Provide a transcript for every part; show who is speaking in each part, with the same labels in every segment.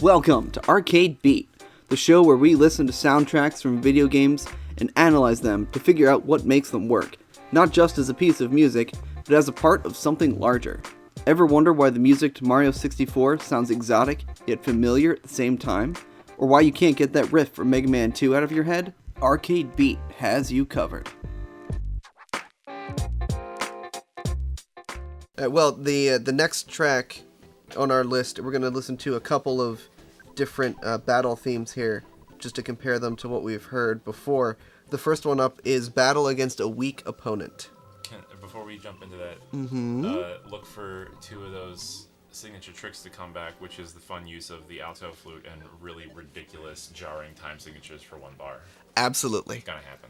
Speaker 1: Welcome to Arcade Beat, the show where we listen to soundtracks from video games and analyze them to figure out what makes them work, not just as a piece of music, but as a part of something larger. Ever wonder why the music to Mario 64 sounds exotic yet familiar at the same time? Or why you can't get that riff from Mega Man 2 out of your head? Arcade Beat has you covered. Well, the next track on our list, we're going to listen to a couple of different battle themes here, just to compare them to what we've heard before. The first one up is Battle Against a Weak Opponent.
Speaker 2: Before we jump into that, look for two of those signature tricks to come back, which is the fun use of the alto flute and really ridiculous jarring time signatures for one bar.
Speaker 1: Absolutely.
Speaker 2: It's gonna happen.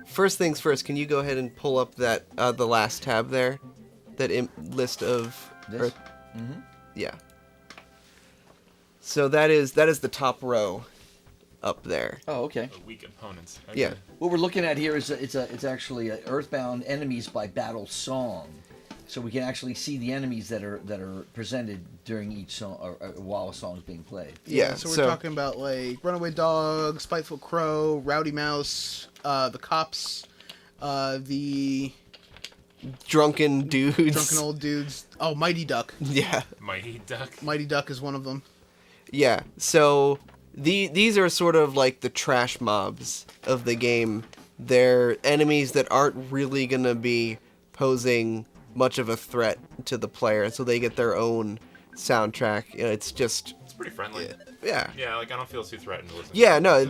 Speaker 1: First things first, can you go ahead and pull up that the last tab there? That list of...
Speaker 3: This?
Speaker 1: Yeah. So that is the top row up there.
Speaker 3: Oh, okay.
Speaker 2: Weak opponents. Okay.
Speaker 1: Yeah.
Speaker 3: What we're looking at here is it's actually Earthbound enemies by battle song, so we can actually see the enemies that are presented during each song or while a song is being played.
Speaker 4: Yeah, so we're talking about like Runaway Dog, Spiteful Crow, Rowdy Mouse, the cops, the
Speaker 1: drunken dudes.
Speaker 4: Drunken old dudes. Oh, Mighty Duck.
Speaker 1: Yeah.
Speaker 2: Mighty Duck.
Speaker 4: Mighty Duck is one of them.
Speaker 1: Yeah. So these are sort of like the trash mobs of the game. They're enemies that aren't really gonna be posing much of a threat to the player, so they get their own soundtrack. You know, it's
Speaker 2: pretty friendly.
Speaker 1: Yeah.
Speaker 2: Yeah, like I don't feel too threatened to listen to
Speaker 1: Yeah, no,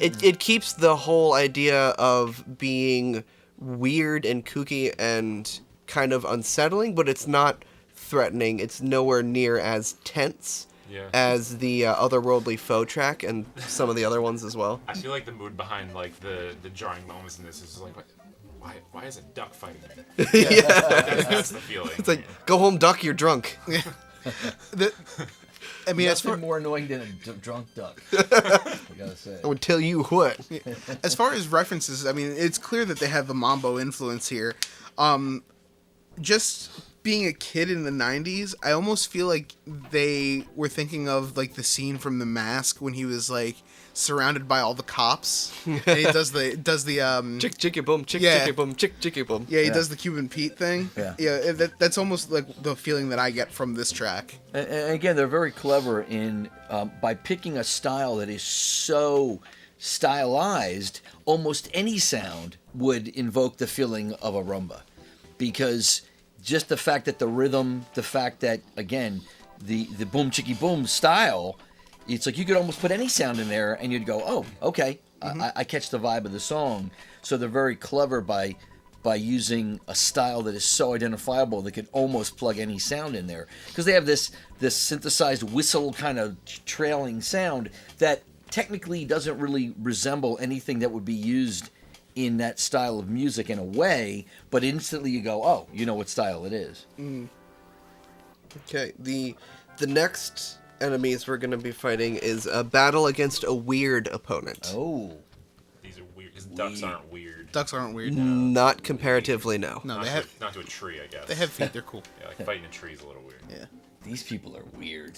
Speaker 1: it keeps the whole idea of being weird and kooky and kind of unsettling, but it's not threatening. It's nowhere near as tense as the otherworldly foe track and some of the other ones as well.
Speaker 2: I feel like the mood behind like the jarring moments in this is like, why is a duck fighting me? That's the feeling.
Speaker 1: It's like, go home, duck, you're drunk.
Speaker 4: I mean,
Speaker 3: Nothing more annoying than a drunk duck. I gotta say.
Speaker 1: I would tell you what.
Speaker 4: as far as references, I mean, it's clear that they have a Mambo influence here. Just being a kid in the 90s, I almost feel like they were thinking of like the scene from The Mask when he was like surrounded by all the cops, and he does the
Speaker 1: Chick chicky boom, chick
Speaker 4: Yeah.
Speaker 1: chicky boom, chick chicky boom.
Speaker 4: Yeah, he does the Cuban Pete thing.
Speaker 3: Yeah.
Speaker 4: That's almost like the feeling that I get from this track.
Speaker 3: And again, they're very clever in by picking a style that is so stylized. Almost any sound would invoke the feeling of a rumba, because just the fact that the rhythm, the fact that again the boom chicky boom style, it's like you could almost put any sound in there and you'd go, oh, okay, I catch the vibe of the song. So they're very clever by using a style that is so identifiable they could almost plug any sound in there, because they have this synthesized whistle kind of trailing sound that technically doesn't really resemble anything that would be used in that style of music in a way, but instantly you go, oh, you know what style it is.
Speaker 1: Okay, the next enemies we're going to be fighting is a Battle Against a Weird Opponent.
Speaker 3: Oh.
Speaker 2: These are weird, because ducks aren't weird.
Speaker 4: Ducks aren't weird.
Speaker 1: Not comparatively, no.
Speaker 4: No,
Speaker 2: Not to a tree, I guess.
Speaker 4: they have feet. They're cool.
Speaker 2: Yeah, like fighting a tree is a little weird.
Speaker 4: Yeah.
Speaker 3: These people are weird.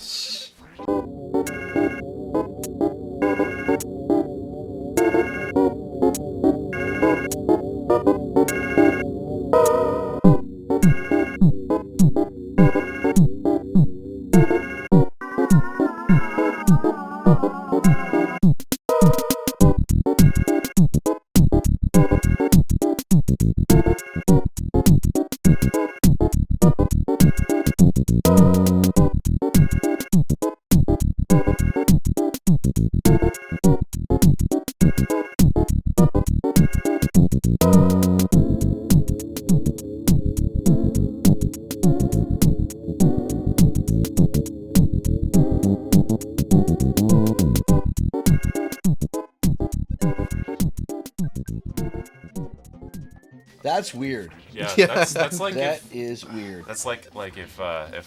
Speaker 3: That's weird.
Speaker 2: Yeah,
Speaker 1: Yeah.
Speaker 2: that's like
Speaker 3: That
Speaker 2: if,
Speaker 3: is weird.
Speaker 2: that's like if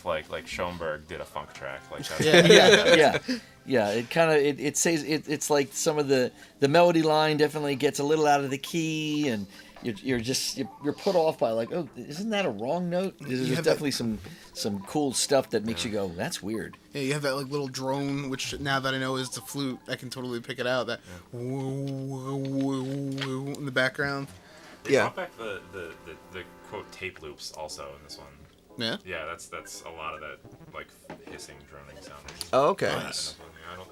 Speaker 2: like Schoenberg did a funk track like that.
Speaker 3: Yeah. It kind of it says it's like some of the melody line definitely gets a little out of the key, and you're put off by like, oh, isn't that a wrong note? There's
Speaker 4: have
Speaker 3: definitely some cool stuff that makes you go, that's weird.
Speaker 4: Yeah, you have that like little drone, which now that I know is the flute, I can totally pick it out. That in the background.
Speaker 2: They
Speaker 1: Yeah.
Speaker 2: brought back the quote tape loops also in this one.
Speaker 4: Yeah.
Speaker 2: Yeah, that's a lot of that like hissing droning sound.
Speaker 1: Oh, okay.
Speaker 4: Nice.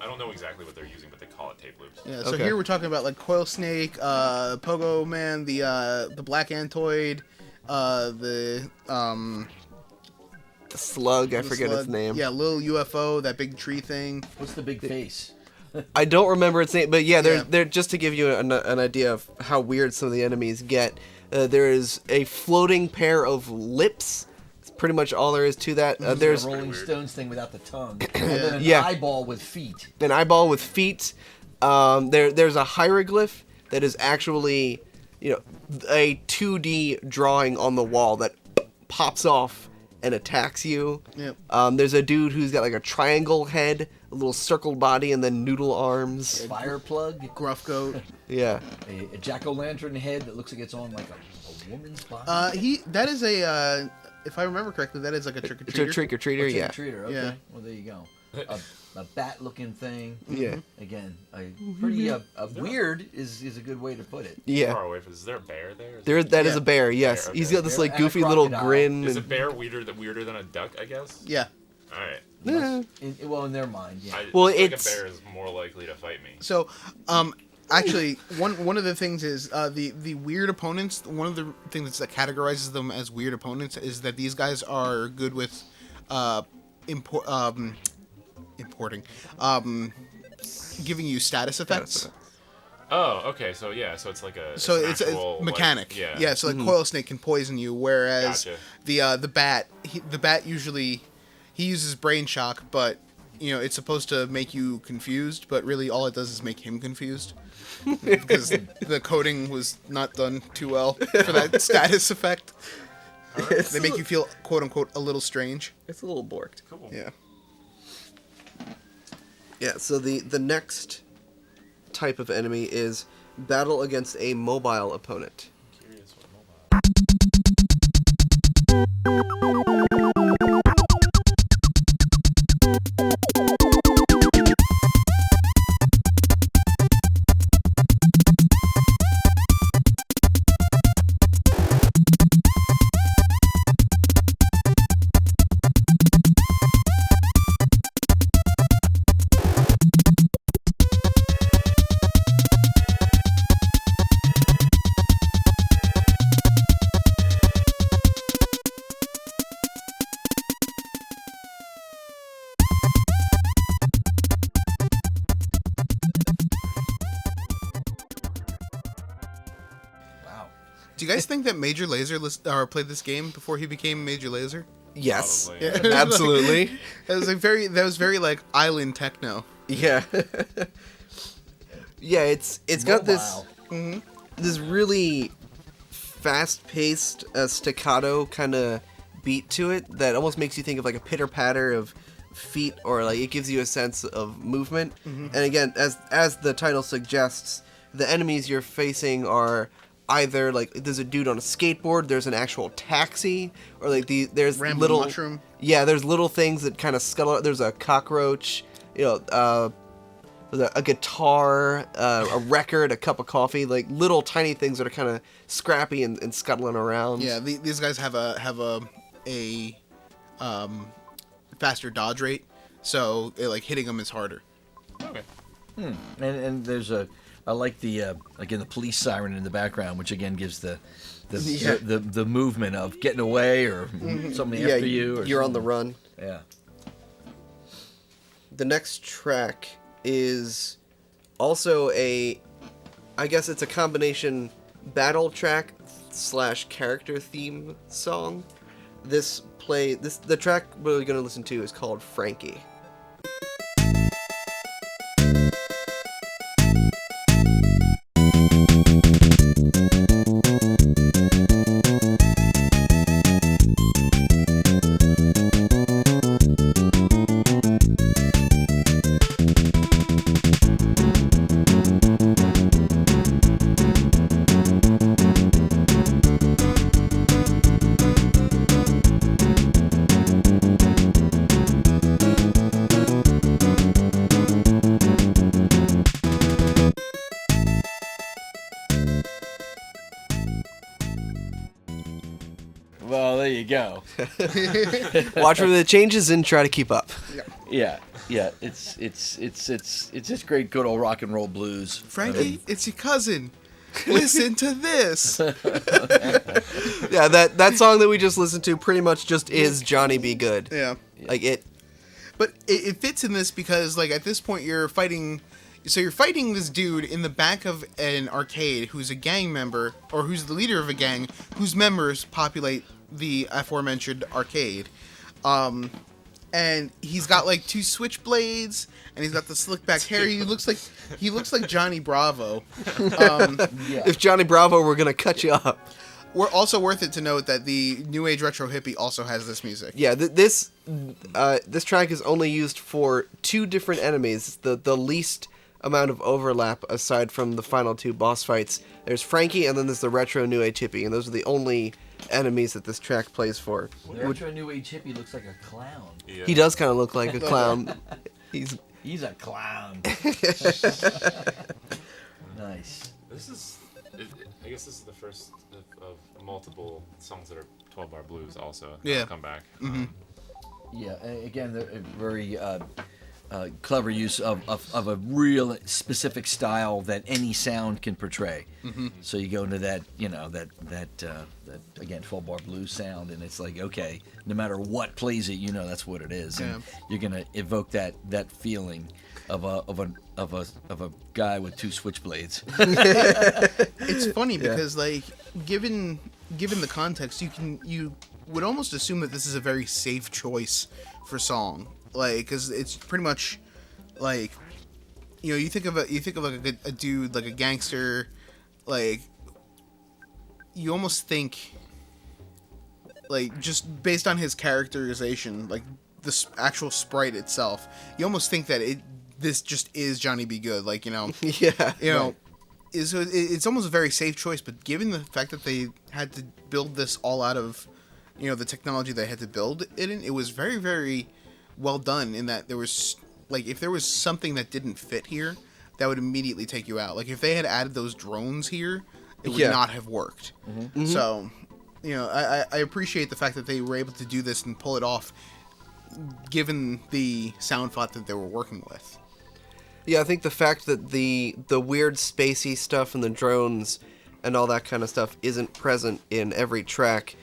Speaker 2: I don't know exactly what they're using, but they call it tape loops.
Speaker 4: Yeah. So
Speaker 1: Okay.
Speaker 4: here we're talking about like Coil Snake, Pogo Man, the Black Antoid, the
Speaker 1: Slug, I
Speaker 4: the
Speaker 1: forget
Speaker 4: slug.
Speaker 1: its name.
Speaker 4: Yeah, little UFO, that big tree thing.
Speaker 3: What's the big face?
Speaker 1: I don't remember its name, but yeah,
Speaker 4: Yeah.
Speaker 1: they're just to give you an idea of how weird some of the enemies get. There is a floating pair of lips. It's pretty much all there is to that. There's
Speaker 3: a Rolling
Speaker 2: weird.
Speaker 3: Stones thing without the tongue, and then an
Speaker 1: Yeah.
Speaker 3: eyeball with feet.
Speaker 1: an eyeball with feet. There's a hieroglyph that is actually, a 2D drawing on the wall that pops off and attacks you.
Speaker 4: Yep.
Speaker 1: There's a dude who's got like a triangle head, a little circled body, and then noodle arms.
Speaker 3: Fire plug,
Speaker 4: Gruff Goat.
Speaker 1: Yeah.
Speaker 3: a jack-o'-lantern head that looks like it's on like a woman's body.
Speaker 4: That is a if I remember correctly, that is like a trick or
Speaker 1: It's a
Speaker 4: treater.
Speaker 1: trick or treater, yeah.
Speaker 3: Trick-or-treater, okay.
Speaker 4: Yeah.
Speaker 3: Well, there you go. A bat-looking thing.
Speaker 1: Yeah.
Speaker 3: Again, a pretty weird is a good way to put it.
Speaker 1: Yeah.
Speaker 2: Far away from. Is there a bear there?
Speaker 1: That is
Speaker 4: Yeah.
Speaker 1: a bear, yes.
Speaker 2: Bear,
Speaker 1: He's
Speaker 2: okay.
Speaker 1: got this
Speaker 3: Bear
Speaker 1: like
Speaker 3: and a
Speaker 1: goofy little
Speaker 3: crocodile.
Speaker 1: grin.
Speaker 2: Is a
Speaker 1: and-
Speaker 2: bear weirder than a duck? I guess.
Speaker 4: Yeah.
Speaker 2: All right.
Speaker 1: Yeah.
Speaker 3: In their mind, yeah.
Speaker 1: Well,
Speaker 2: I feel like
Speaker 1: it's-
Speaker 2: a bear is more likely to fight me.
Speaker 4: So, actually, one of the things is the weird opponents. One of the things that categorizes them as weird opponents is that these guys are good with importing, giving you status effects.
Speaker 2: Oh, okay. So yeah, so it's like a
Speaker 4: So
Speaker 2: an
Speaker 4: it's a
Speaker 2: actual, like,
Speaker 4: mechanic.
Speaker 2: yeah.
Speaker 4: So like Coil Snake can poison you, whereas
Speaker 2: Gotcha.
Speaker 4: the bat the bat usually he uses brain shock, but it's supposed to make you confused, but really all it does is make him confused because the coding was not done too well for that status effect. They make you feel quote unquote a little strange.
Speaker 1: It's a little borked.
Speaker 2: Cool.
Speaker 4: Yeah.
Speaker 1: Yeah, so the next type of enemy is battle against a mobile opponent.
Speaker 2: Curious what mobile.
Speaker 3: Wow.
Speaker 4: Do you guys think that Major Lazer played this game before he became Major Lazer?
Speaker 1: Yes.
Speaker 2: Probably.
Speaker 4: Yeah.
Speaker 1: Absolutely.
Speaker 4: That was very like island techno.
Speaker 1: Yeah. Yeah, it's got this
Speaker 3: Mobile.
Speaker 1: this really fast-paced staccato kind of beat to it that almost makes you think of like a pitter-patter of feet, or like it gives you a sense of movement. And again, as the title suggests, the enemies you're facing are either like there's a dude on a skateboard, there's an actual taxi, or like there's
Speaker 4: Rambling
Speaker 1: little
Speaker 4: mushroom.
Speaker 1: Yeah, there's little things that kind of scuttle. There's a cockroach, a guitar, a record, a cup of coffee, like little tiny things that are kind of scrappy and scuttling around.
Speaker 4: Yeah, these guys have a faster dodge rate, so hitting them is harder.
Speaker 2: Okay.
Speaker 3: And there's I like the again the police siren in the background, which again gives the
Speaker 1: Yeah.
Speaker 3: the movement of getting away or something
Speaker 1: Yeah,
Speaker 3: after you. Or
Speaker 1: you're on the
Speaker 3: something.
Speaker 1: run.
Speaker 3: Yeah.
Speaker 1: The next track is also I guess it's a combination battle track / character theme song. The track we're going to listen to is called Franky.
Speaker 3: Well, there you go.
Speaker 5: Watch for the changes and try to keep up.
Speaker 3: Yeah. It's just great, good old rock and roll blues.
Speaker 4: Franky, it's your cousin. Listen to this.
Speaker 5: Yeah, that song that we just listened to pretty much just is Johnny Be Good.
Speaker 4: Yeah.
Speaker 5: Like it.
Speaker 4: But it fits in this because, like, at this point you're fighting. So you're fighting this dude in the back of an arcade who's a gang member, or who's the leader of a gang, whose members populate the aforementioned arcade. And he's got like 2 switchblades, and he's got the slick back hair. He looks like Johnny Bravo.
Speaker 5: If Johnny Bravo were gonna cut you up.
Speaker 4: We're also worth it to note that the New Age Retro Hippie also has this music.
Speaker 5: Yeah, this track is only used for 2 different enemies. The least amount of overlap aside from the final 2 boss fights. There's Franky, and then there's the Retro New Age Hippie, and those are the only enemies that this track plays for.
Speaker 3: The Retro New Age Hippie looks like a clown.
Speaker 2: Yeah.
Speaker 5: He does kind of look like a clown.
Speaker 3: He's a clown. Nice.
Speaker 2: I guess this is the first of multiple songs that are 12-bar blues also.
Speaker 4: Yeah.
Speaker 2: Come back.
Speaker 4: Mm-hmm.
Speaker 3: Yeah, again, they're very clever use of a real specific style that any sound can portray.
Speaker 4: Mm-hmm.
Speaker 3: So you go into that, that again 12-bar blues sound, and it's like, okay, no matter what plays it, that's what it is, and you're gonna evoke that feeling of a guy with 2 switchblades.
Speaker 4: It's funny because, like, given the context, you would almost assume that this is a very safe choice for song, like, because it's pretty much like, you think of like a dude, like a gangster, like, you almost think, like, just based on his characterization, like the actual sprite itself, you almost think that this just is Johnny Be Good, like,
Speaker 5: Yeah.
Speaker 4: right. So it's almost a very safe choice, but given the fact that they had to build this all out of, the technology they had to build it in, it was very, very well done in that there was, like, if there was something that didn't fit here, that would immediately take you out. Like, if they had added those drones here, it would not have worked. Mm-hmm. So, I appreciate the fact that they were able to do this and pull it off, given the sound font that they were working with.
Speaker 5: Yeah, I think the fact that the weird spacey stuff and the drones and all that kind of stuff isn't present in every track,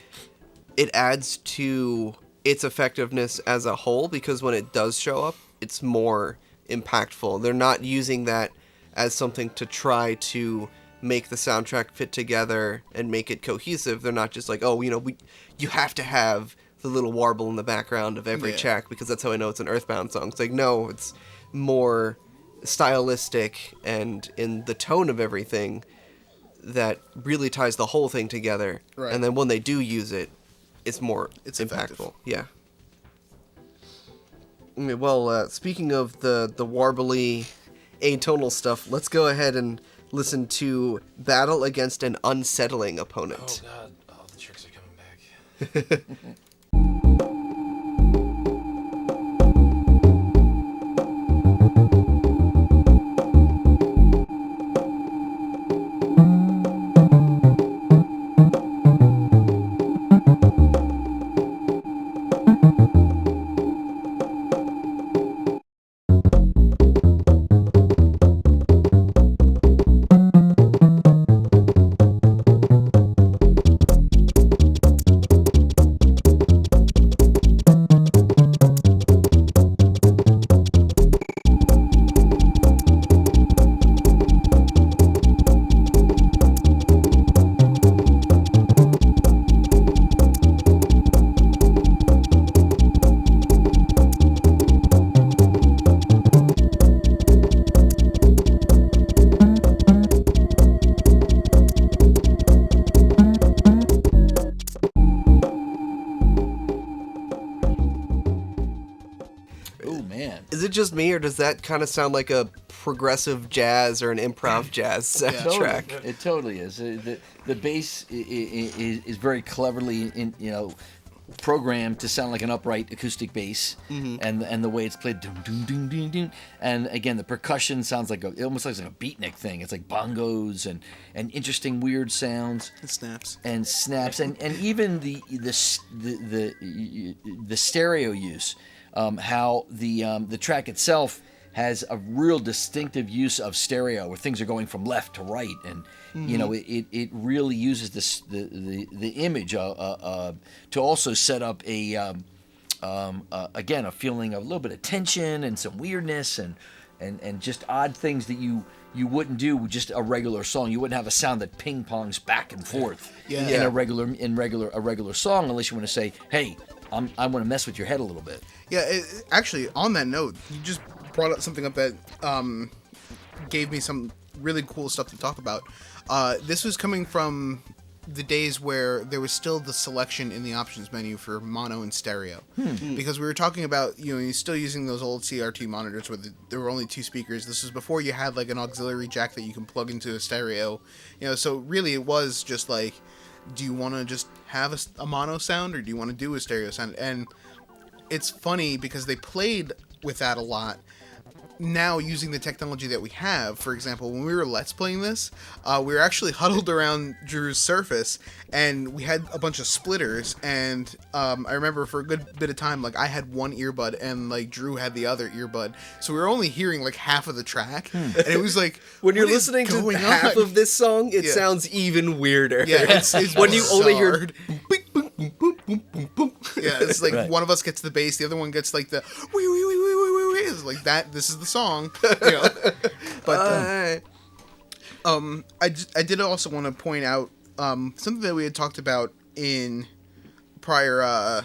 Speaker 5: it adds to its effectiveness as a whole, because when it does show up, it's more impactful. They're not using that as something to try to make the soundtrack fit together and make it cohesive. They're not just like, you have to have the little warble in the background of every track because that's how I know it's an Earthbound song. It's like, no, it's more stylistic and in the tone of everything that really ties the whole thing together.
Speaker 4: Right.
Speaker 5: And then when they do use it, it's impactful.
Speaker 4: Effective.
Speaker 5: Yeah. Okay, well, speaking of the warbly atonal stuff, let's go ahead and listen to Battle Against an Unsettling Opponent.
Speaker 2: Oh god, all the tricks are coming back.
Speaker 5: Is it just me, or does that kind of sound like a progressive jazz or an improv jazz soundtrack?
Speaker 3: It totally is. The bass is very cleverly programmed to sound like an upright acoustic bass, and the way it's played, doom, doom, doom, doom, doom. And again, the percussion sounds like it almost sounds like a beatnik thing. It's like bongos and interesting weird sounds.
Speaker 4: It snaps.
Speaker 3: And snaps, and even the stereo use, how the track itself has a real distinctive use of stereo, where things are going from left to right, and it really uses the image to also set up again a feeling of a little bit of tension and some weirdness and just odd things that you wouldn't do with just a regular song. You wouldn't have a sound that ping pongs back and forth in a regular song, unless you want to say, hey, I want to mess with your head a little bit.
Speaker 4: Yeah, actually, on that note, you just brought up something up that gave me some really cool stuff to talk about. This was coming from the days where there was still the selection in the options menu for mono and stereo. Because we were talking about, you're still using those old CRT monitors where there were only 2 speakers. This was before you had like an auxiliary jack that you can plug into a stereo. So really it was just like, do you want to just have a mono sound, or do you want to do a stereo sound? And it's funny because they played with that a lot. Now, using the technology that we have, for example, when we were Let's Playing this, we were actually huddled around Drew's Surface, and we had a bunch of splitters, and I remember for a good bit of time, like, I had one earbud, and, like, Drew had the other earbud, so we were only hearing, like, half of the track, and it was like,
Speaker 5: when you're listening to half of this song, it sounds even weirder.
Speaker 4: Yeah, it's
Speaker 5: when you only hear...
Speaker 4: Yeah, it's like
Speaker 3: Right.
Speaker 4: one of us gets the bass, the other one gets like the wee wee wee wee wee wee wee. It's like that. This is the song, But I did also want to point out something that we had talked about in prior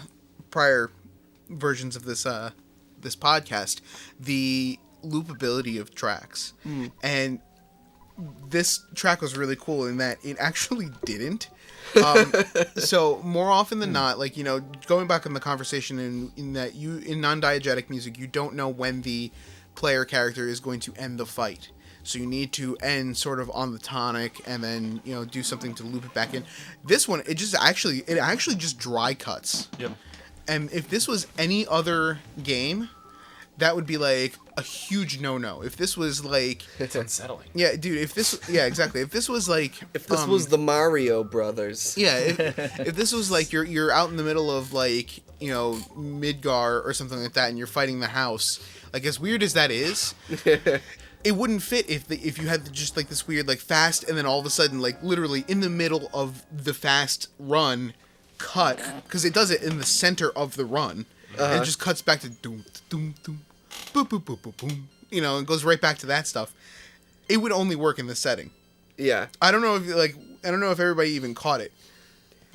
Speaker 4: versions of this podcast, the loopability of tracks, and this track was really cool in that it actually didn't. So more often than not, like, going back in the conversation in that in non-diegetic music, you don't know when the player character is going to end the fight. So you need to end sort of on the tonic and then, do something to loop it back in. This one, it actually just dry cuts.
Speaker 2: Yep.
Speaker 4: And if this was any other game, that would be like a huge no-no. If this was like...
Speaker 2: It's unsettling.
Speaker 4: Yeah, dude, exactly. If this was like...
Speaker 5: If this was the Mario Brothers.
Speaker 4: Yeah, if this was like you're out in the middle of like, Midgar or something like that, and you're fighting the house, like, as weird as that is, it wouldn't fit if you had just like this weird like fast, and then all of a sudden, like, literally in the middle of the fast run, cut, because it does it in the center of the run, and it just cuts back to doom doom doom, boop boop boop boop boom, and goes right back to that stuff. It would only work in this setting.
Speaker 5: Yeah.
Speaker 4: I don't know if everybody even caught it.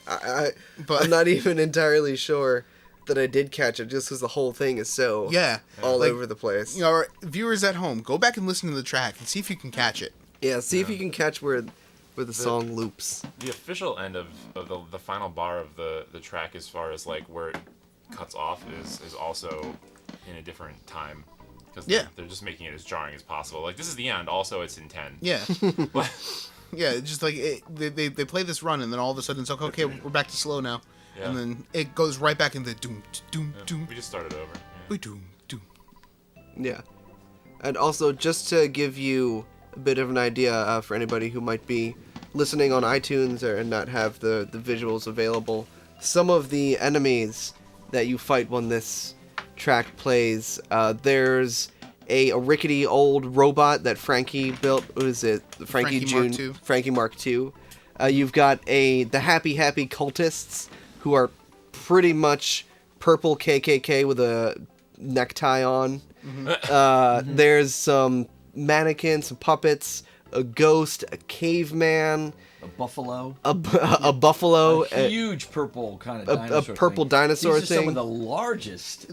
Speaker 5: But I'm not even entirely sure that I did catch it, just because the whole thing is so all over the place.
Speaker 4: Our viewers at home, go back and listen to the track and see if you can catch it.
Speaker 5: Yeah, see if you can catch where the song loops.
Speaker 2: The official end of the final bar of the track, as far as like where it cuts off, is also in a different time. Because they're just making it as jarring as possible. Like, this is the end, also it's in 10.
Speaker 4: Yeah. Yeah, it's just like they play this run, and then all of a sudden it's like, okay, we're back to slow now. Yeah. And then it goes right back into doom, doom, doom.
Speaker 2: We just started over.
Speaker 4: We doom, doom.
Speaker 5: Yeah. And also, just to give you a bit of an idea for anybody who might be listening on iTunes and not have the visuals available, some of the enemies that you fight when this track plays, there's a rickety old robot that Franky built. What is it? Franky Mark II. You've got the happy cultists, who are pretty much purple KKK with a necktie on. Mm-hmm. There's some mannequins, some puppets, a ghost, a caveman,
Speaker 3: a buffalo,
Speaker 5: a buffalo,
Speaker 3: a huge purple kind of dinosaur
Speaker 5: a purple dinosaur
Speaker 3: These are
Speaker 5: thing.
Speaker 3: some of the largest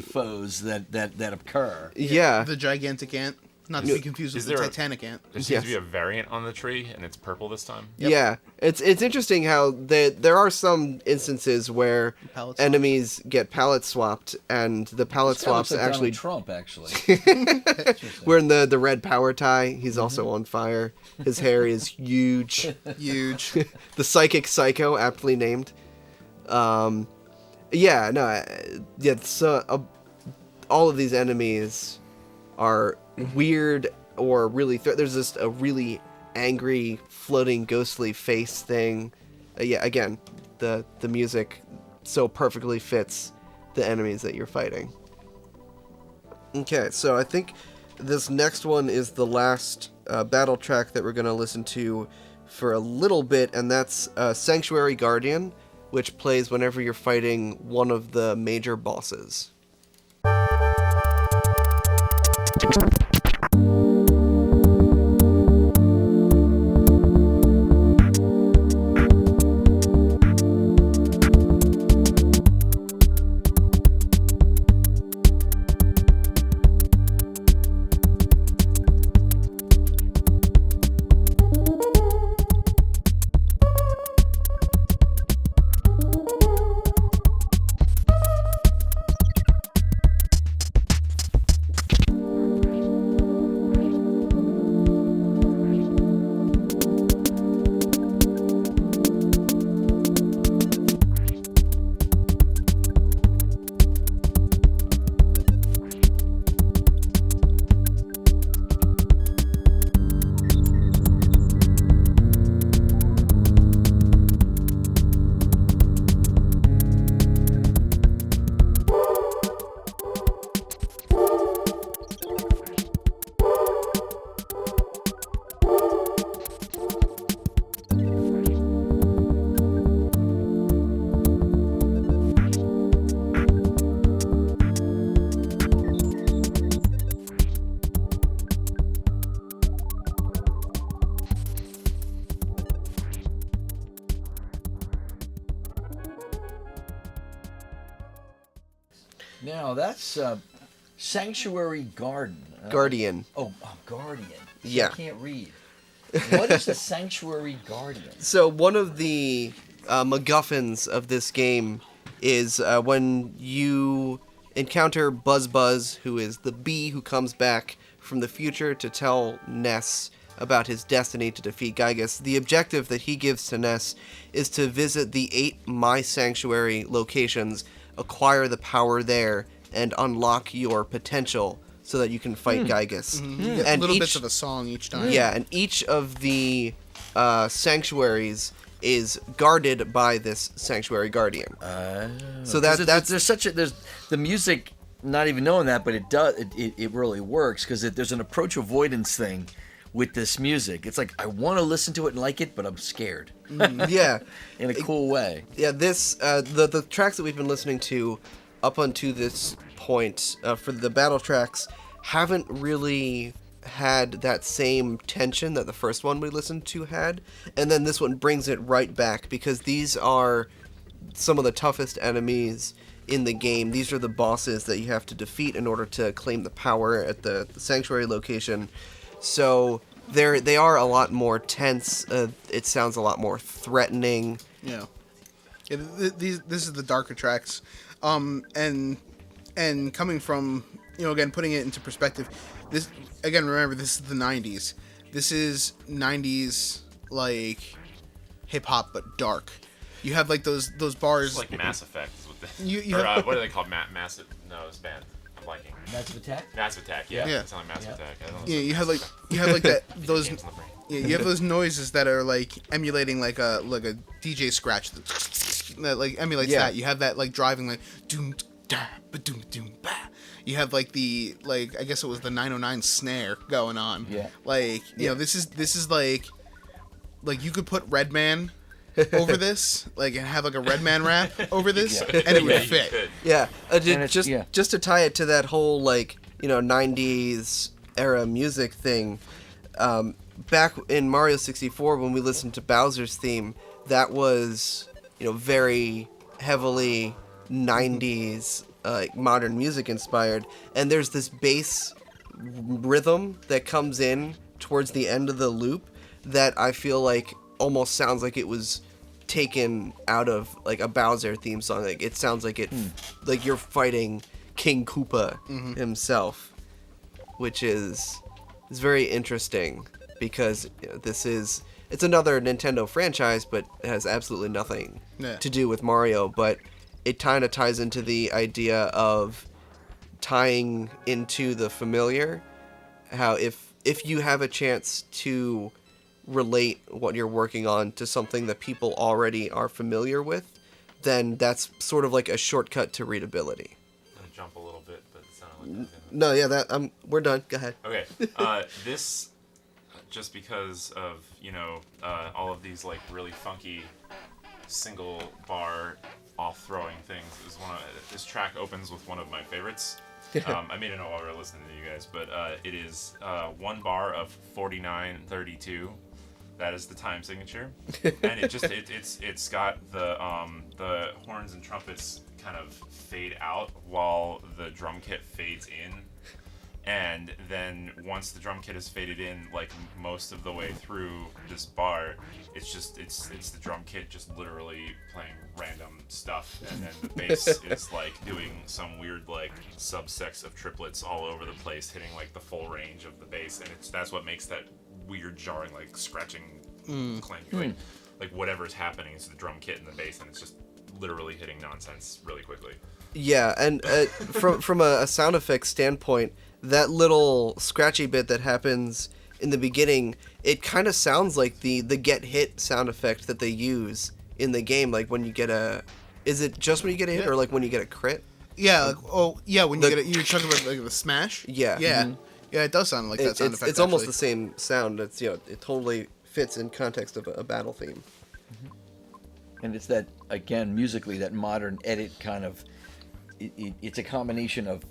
Speaker 3: foes that occur.
Speaker 5: Yeah,
Speaker 4: the gigantic ant. Not to be confused with the Titanic ant.
Speaker 2: There seems to be a variant on the tree, and it's purple this time.
Speaker 5: Yep. Yeah, it's interesting how there are some instances where enemies get palette swapped, and the palette swaps
Speaker 3: like
Speaker 5: actually...
Speaker 3: Donald Trump, actually.
Speaker 5: Wearing the red power tie. He's also on fire. His hair is huge.
Speaker 4: Huge.
Speaker 5: The Psychic Psycho, aptly named. Yeah, no, yeah. So all of these enemies are weird or really. There's just a really angry, floating, ghostly face thing. Yeah, again, the music so perfectly fits the enemies that you're fighting. Okay, so I think this next one is the last battle track that we're going to listen to for a little bit, and that's Sanctuary Guardian, which plays whenever you're fighting one of the major bosses.
Speaker 3: Now that's Sanctuary Garden.
Speaker 5: Guardian.
Speaker 3: Guardian. See,
Speaker 5: Yeah.
Speaker 3: I can't read. What is the Sanctuary Guardian?
Speaker 5: So one of the MacGuffins of this game is when you encounter Buzz, who is the bee who comes back from the future to tell Ness about his destiny to defeat Gygas. The objective that he gives to Ness is to visit the 8 My Sanctuary locations, acquire the power there, and unlock your potential so that you can fight Gygas.
Speaker 4: You get little bits of a song each time.
Speaker 5: Yeah, and each of the sanctuaries is guarded by this Sanctuary Guardian. So that's
Speaker 3: there's the music. Not even knowing that, but it really works because there's an approach avoidance thing with this music. It's like I want to listen to it and like it, but I'm scared.
Speaker 5: yeah,
Speaker 3: In a cool way.
Speaker 5: yeah. This the tracks that we've been listening to up until this point for the battle tracks haven't really had that same tension that the first one we listened to had, and then this one brings it right back because these are some of the toughest enemies in the game. These are the bosses that you have to defeat in order to claim the power at the sanctuary location. So they are a lot more tense. It sounds a lot more threatening.
Speaker 4: Yeah. This is the darker tracks, and coming from, again, putting it into perspective. This again, remember, this is the '90s. This is '90s like hip hop, but dark. You have like those bars.
Speaker 2: It's like Mass Effect. Is what
Speaker 4: You
Speaker 2: or,
Speaker 4: have-
Speaker 2: what are they called? Massive? No, it's band. I'm blanking.
Speaker 3: Massive Attack?
Speaker 2: Massive Attack. Yeah.
Speaker 4: Yeah.
Speaker 2: It's not Massive
Speaker 3: Yeah.
Speaker 2: Attack. I don't know.
Speaker 4: Yeah, you have like that those.
Speaker 2: Games in the brain.
Speaker 4: Yeah, you have those noises that are like emulating like a DJ scratch that like emulates
Speaker 5: Yeah.
Speaker 4: that. You have that like driving like doom da ba doom doom ba. You have like the I guess it was the 909 snare going on.
Speaker 3: Yeah.
Speaker 4: Like this is like you could put Redman over this, like, and have like a Redman rap over this,
Speaker 3: Yeah.
Speaker 4: and it would
Speaker 2: Yeah, you
Speaker 4: fit.
Speaker 2: could.
Speaker 5: Yeah,
Speaker 3: it's-
Speaker 5: just to tie it to that whole 90s era music thing. Back in Mario 64, when we listened to Bowser's theme, that was very heavily 90s modern music inspired, and there's this bass rhythm that comes in towards the end of the loop that I feel like almost sounds like it was taken out of like a Bowser theme song. Like it sounds like like you're fighting King Koopa himself, which is very interesting because it's another Nintendo franchise, but it has absolutely nothing
Speaker 4: Yeah.
Speaker 5: to do with Mario. But it kind of ties into the idea of tying into the familiar. How if you have a chance to relate what you're working on to something that people already are familiar with, then that's sort of like a shortcut to readability.
Speaker 2: I'm gonna jump a little bit, but it sounded like that.
Speaker 5: No, yeah, we're done. Go ahead.
Speaker 2: Okay. This, just because of, all of these, like, really funky single bar off-throwing things, this track opens with one of my favorites. I made a note while we were listening to you guys, but it is 1 bar of 49:32. That is the time signature, and it's got the horns and trumpets kind of fade out while the drum kit fades in, and then once the drum kit is faded in, like most of the way through this bar, it's the drum kit just literally playing random stuff, and then the bass is like doing some weird like subsets of triplets all over the place, hitting like the full range of the bass, and that's what makes that weird jarring like scratching clank, like whatever's happening is the drum kit and the bass, and it's just literally hitting nonsense really quickly.
Speaker 5: Yeah, and from a sound effects standpoint, that little scratchy bit that happens in the beginning, it kind of sounds like the get hit sound effect that they use in the game, like when you get is it just when you get a hit, or like when you get a crit?
Speaker 4: Yeah, when you get it, you're talking about like the smash?
Speaker 5: Yeah.
Speaker 4: Yeah.
Speaker 5: Mm-hmm.
Speaker 4: Yeah, it does sound like that sound effect.
Speaker 5: It's almost the same sound. It's it totally fits in context of a battle theme.
Speaker 3: And it's that, again, musically, that modern edit kind of, it's a combination of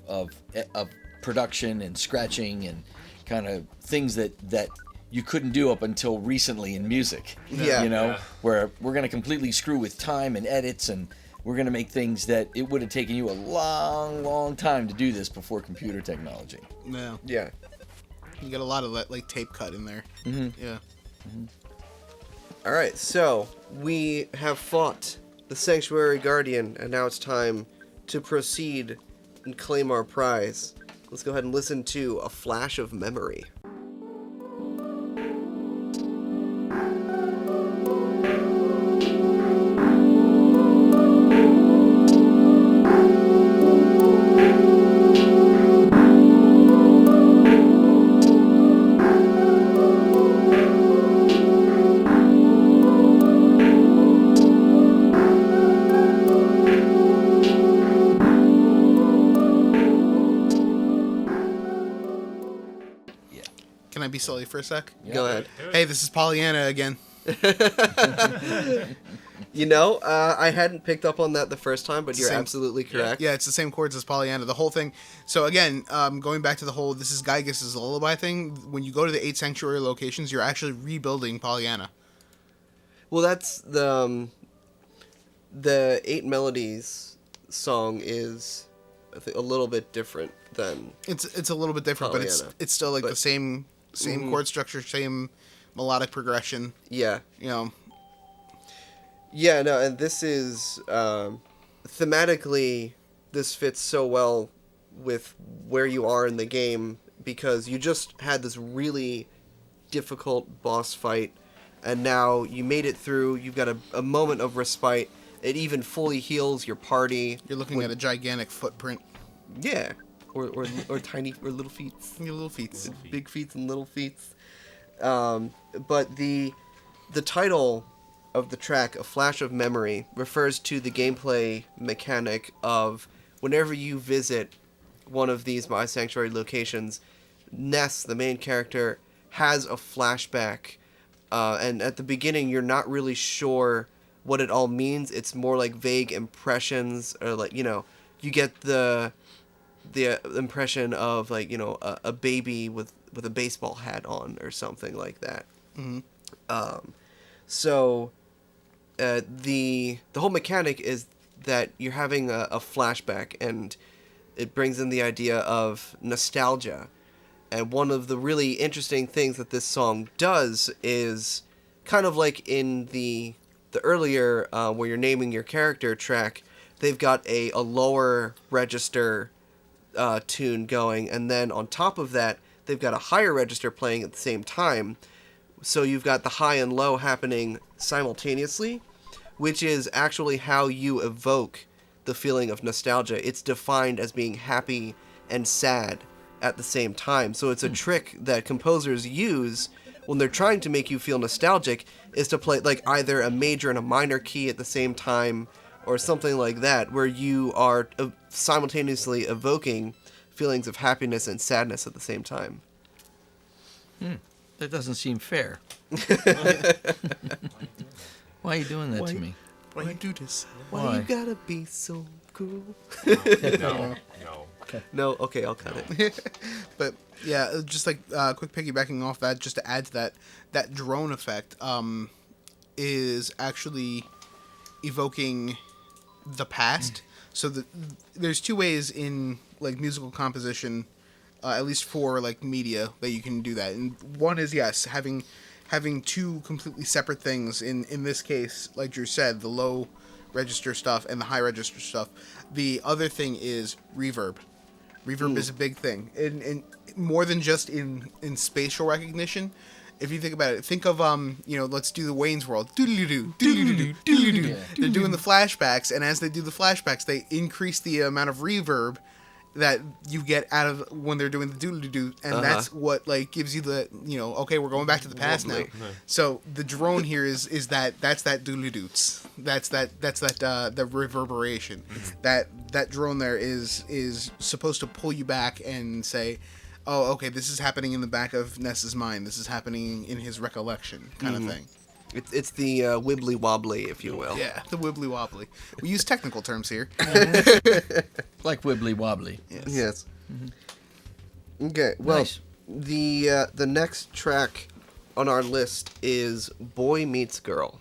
Speaker 3: production and scratching and kind of things that you couldn't do up until recently in music.
Speaker 5: Yeah.
Speaker 3: Where we're going to completely screw with time and edits, and we're going to make things that it would have taken you a long, long time to do this before computer technology.
Speaker 4: Yeah.
Speaker 5: Yeah.
Speaker 4: You got a lot of that like tape cut in there.
Speaker 3: Mm-hmm.
Speaker 4: Yeah.
Speaker 3: Mm-hmm.
Speaker 5: All right, so we have fought the Sanctuary Guardian, and now it's time to proceed and claim our prize. Let's go ahead and listen to A Flash of Memory.
Speaker 4: Can I be silly for a sec?
Speaker 3: Yeah.
Speaker 5: Go ahead.
Speaker 4: Hey, this is Pollyanna again.
Speaker 5: I hadn't picked up on that the first time, but you're
Speaker 4: Same.
Speaker 5: absolutely correct.
Speaker 4: Yeah, it's the same chords as Pollyanna. The whole thing. So again, going back to the whole "this is Gygas's lullaby" thing. When you go to the 8 sanctuary locations, you're actually rebuilding Pollyanna.
Speaker 5: Well, that's the 8 Melodies song is I think, a little bit different than
Speaker 4: It's a little bit different, but
Speaker 5: Pollyanna.
Speaker 4: it's still like the same chord structure, same melodic progression.
Speaker 5: yeah.
Speaker 4: You know.
Speaker 5: Yeah, no, and this is thematically, this fits so well with where you are in the game, because you just had this really difficult boss fight, and now you made it through. You've got a moment of respite. It even fully heals your party.
Speaker 4: You're looking at a gigantic footprint.
Speaker 5: Yeah, or tiny or little feet.
Speaker 4: Your little feet.
Speaker 5: Big feet and little feet. But the title of the track, A Flash of Memory, refers to the gameplay mechanic of whenever you visit one of these My Sanctuary locations, Ness, the main character, has a flashback. And at the beginning, you're not really sure what it all means. It's more like vague impressions, or like, you get the impression of like, a baby with a baseball hat on or something like that.
Speaker 4: Mm-hmm.
Speaker 5: So the whole mechanic is that you're having a flashback, and it brings in the idea of nostalgia. And one of the really interesting things that this song does is kind of like in the earlier where you're naming your character track, they've got a lower register tune going, and then on top of that they've got a higher register playing at the same time. So you've got the high and low happening simultaneously, which is actually how you evoke the feeling of nostalgia. It's defined as being happy and sad at the same time. So it's a trick that composers use when they're trying to make you feel nostalgic, is to play like either a major and a minor key at the same time or something like that, where you are simultaneously evoking feelings of happiness and sadness at the same time.
Speaker 3: That doesn't seem fair. Why are you doing that to me?
Speaker 4: Why you do this?
Speaker 5: Why you gotta be so cool?
Speaker 2: No.
Speaker 5: No, okay, I'll cut it.
Speaker 4: But yeah, just like quick piggybacking off that, just to add to that drone effect is actually evoking the past. So there's two ways in like musical composition, at least for like media, that you can do that. And one is, yes, having two completely separate things. In this case, like Drew said, the low register stuff and the high register stuff. The other thing is reverb. Reverb is a big thing, and more than just in spatial recognition. If you think about it, think of let's do the Wayne's World. Doodle-doo, doodle-doo, doodle-doo. They're doing the flashbacks, and as they do the flashbacks, they increase the amount of reverb that you get out of when they're doing the doodle-doo, and that's what like gives you the okay, we're going back to the past now. So the drone here is that's that doodle-doots. That's the reverberation. That drone there is supposed to pull you back and say, oh, okay, this is happening in the back of Ness's mind. This is happening in his recollection, kind of thing.
Speaker 5: It's the wibbly wobbly, if you will.
Speaker 4: Yeah, the wibbly wobbly. We use technical terms here.
Speaker 3: Like wibbly wobbly.
Speaker 5: Yes. Okay. Well,
Speaker 3: Nice.
Speaker 5: the next track on our list is Boy Meets Girl.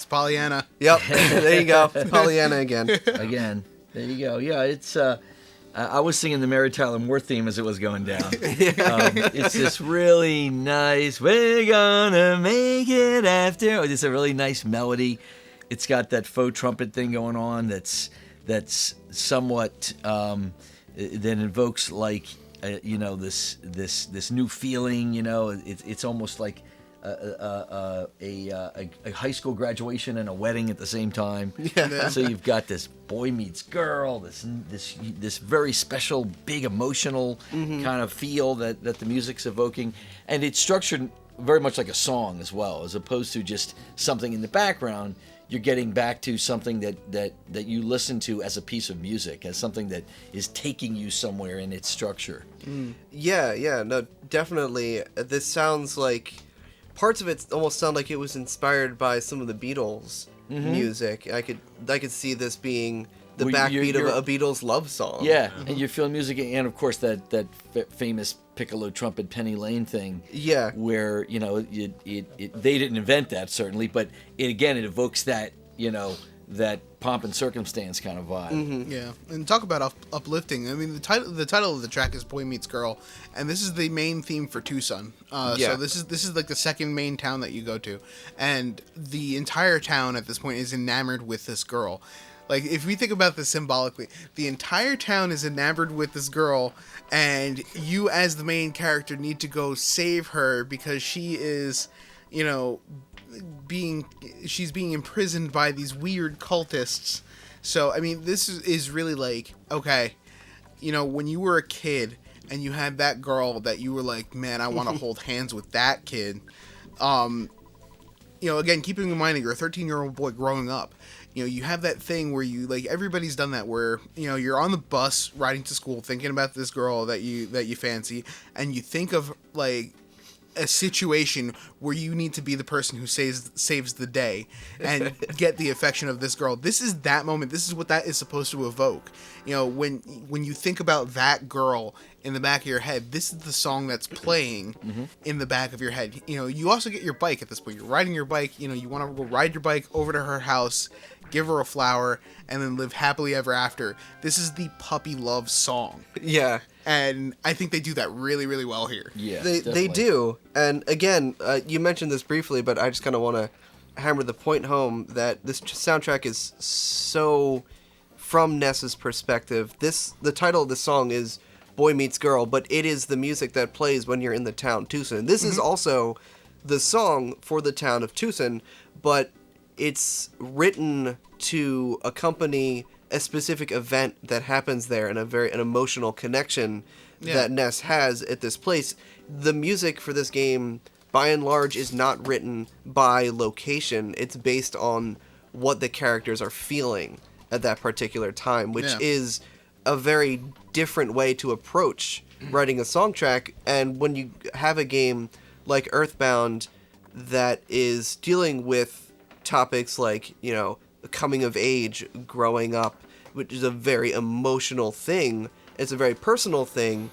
Speaker 4: Pollyanna.
Speaker 5: Yep, there you go. Pollyanna again.
Speaker 3: Again, there you go. Yeah, it's. I was singing the Mary Tyler Moore theme as it was going down. It's this really nice. We're gonna make it after. It's a really nice melody. It's got that faux trumpet thing going on. That's somewhat that invokes like this new feeling. It's almost like a high school graduation and a wedding at the same time.
Speaker 5: Yeah.
Speaker 3: So you've got this boy meets girl, this very special, big emotional kind of feel that the music's evoking, and it's structured very much like a song as well, as opposed to just something in the background. You're getting back to something that you listen to as a piece of music, as something that is taking you somewhere in its structure.
Speaker 5: Yeah, no, definitely. This sounds like parts of it almost sound like it was inspired by some of the Beatles music. I could see this being the backbeat of a Beatles love song.
Speaker 3: Yeah, and you're feeling music, and of course that famous piccolo trumpet Penny Lane thing.
Speaker 5: Yeah,
Speaker 3: where they didn't invent that certainly, but it evokes that that pomp and circumstance kind of vibe.
Speaker 4: Yeah, and talk about uplifting. I mean, the title of the track is Boy Meets Girl, and this is the main theme for Tucson. So this is like the second main town that you go to, and the entire town at this point is enamored with this girl. Like, if we think about this symbolically, the entire town is enamored with this girl, and you as the main character need to go save her because she is you know, she's being imprisoned by these weird cultists. So, I mean, this is really like, okay, you know, when you were a kid and you had that girl that you were like, man, I want to hold hands with that kid. You know, again, keeping in mind that you're a 13-year-old boy growing up, you know, you have that thing where you, like, everybody's done that where, you know, you're on the bus riding to school thinking about this girl that you fancy, and you think of, like, a situation where you need to be the person who saves the day and get the affection of this girl. This is that moment. This is what that is supposed to evoke. You know, when you think about that girl in the back of your head, this is the song that's playing in the back of your head. You know, you also get your bike at this point. You're riding your bike. You know, you want to go ride your bike over to her house, give her a flower, and then live happily ever after. This is the puppy love song.
Speaker 5: Yeah.
Speaker 4: And I think they do that really, really well here.
Speaker 3: Yeah,
Speaker 5: They do. And again, you mentioned this briefly, but I just kind of want to hammer the point home that this soundtrack is so from Ness's perspective. The title of the song is Boy Meets Girl, but it is the music that plays when you're in the town Tucson. This is also the song for the town of Tucson, but it's written to accompany a specific event that happens there and an emotional connection that Ness has at this place. The music for this game, by and large, is not written by location. It's based on what the characters are feeling at that particular time, which is a very different way to approach writing a song track. And when you have a game like Earthbound that is dealing with topics like, you know, coming of age, growing up, which is a very emotional thing. It's a very personal thing,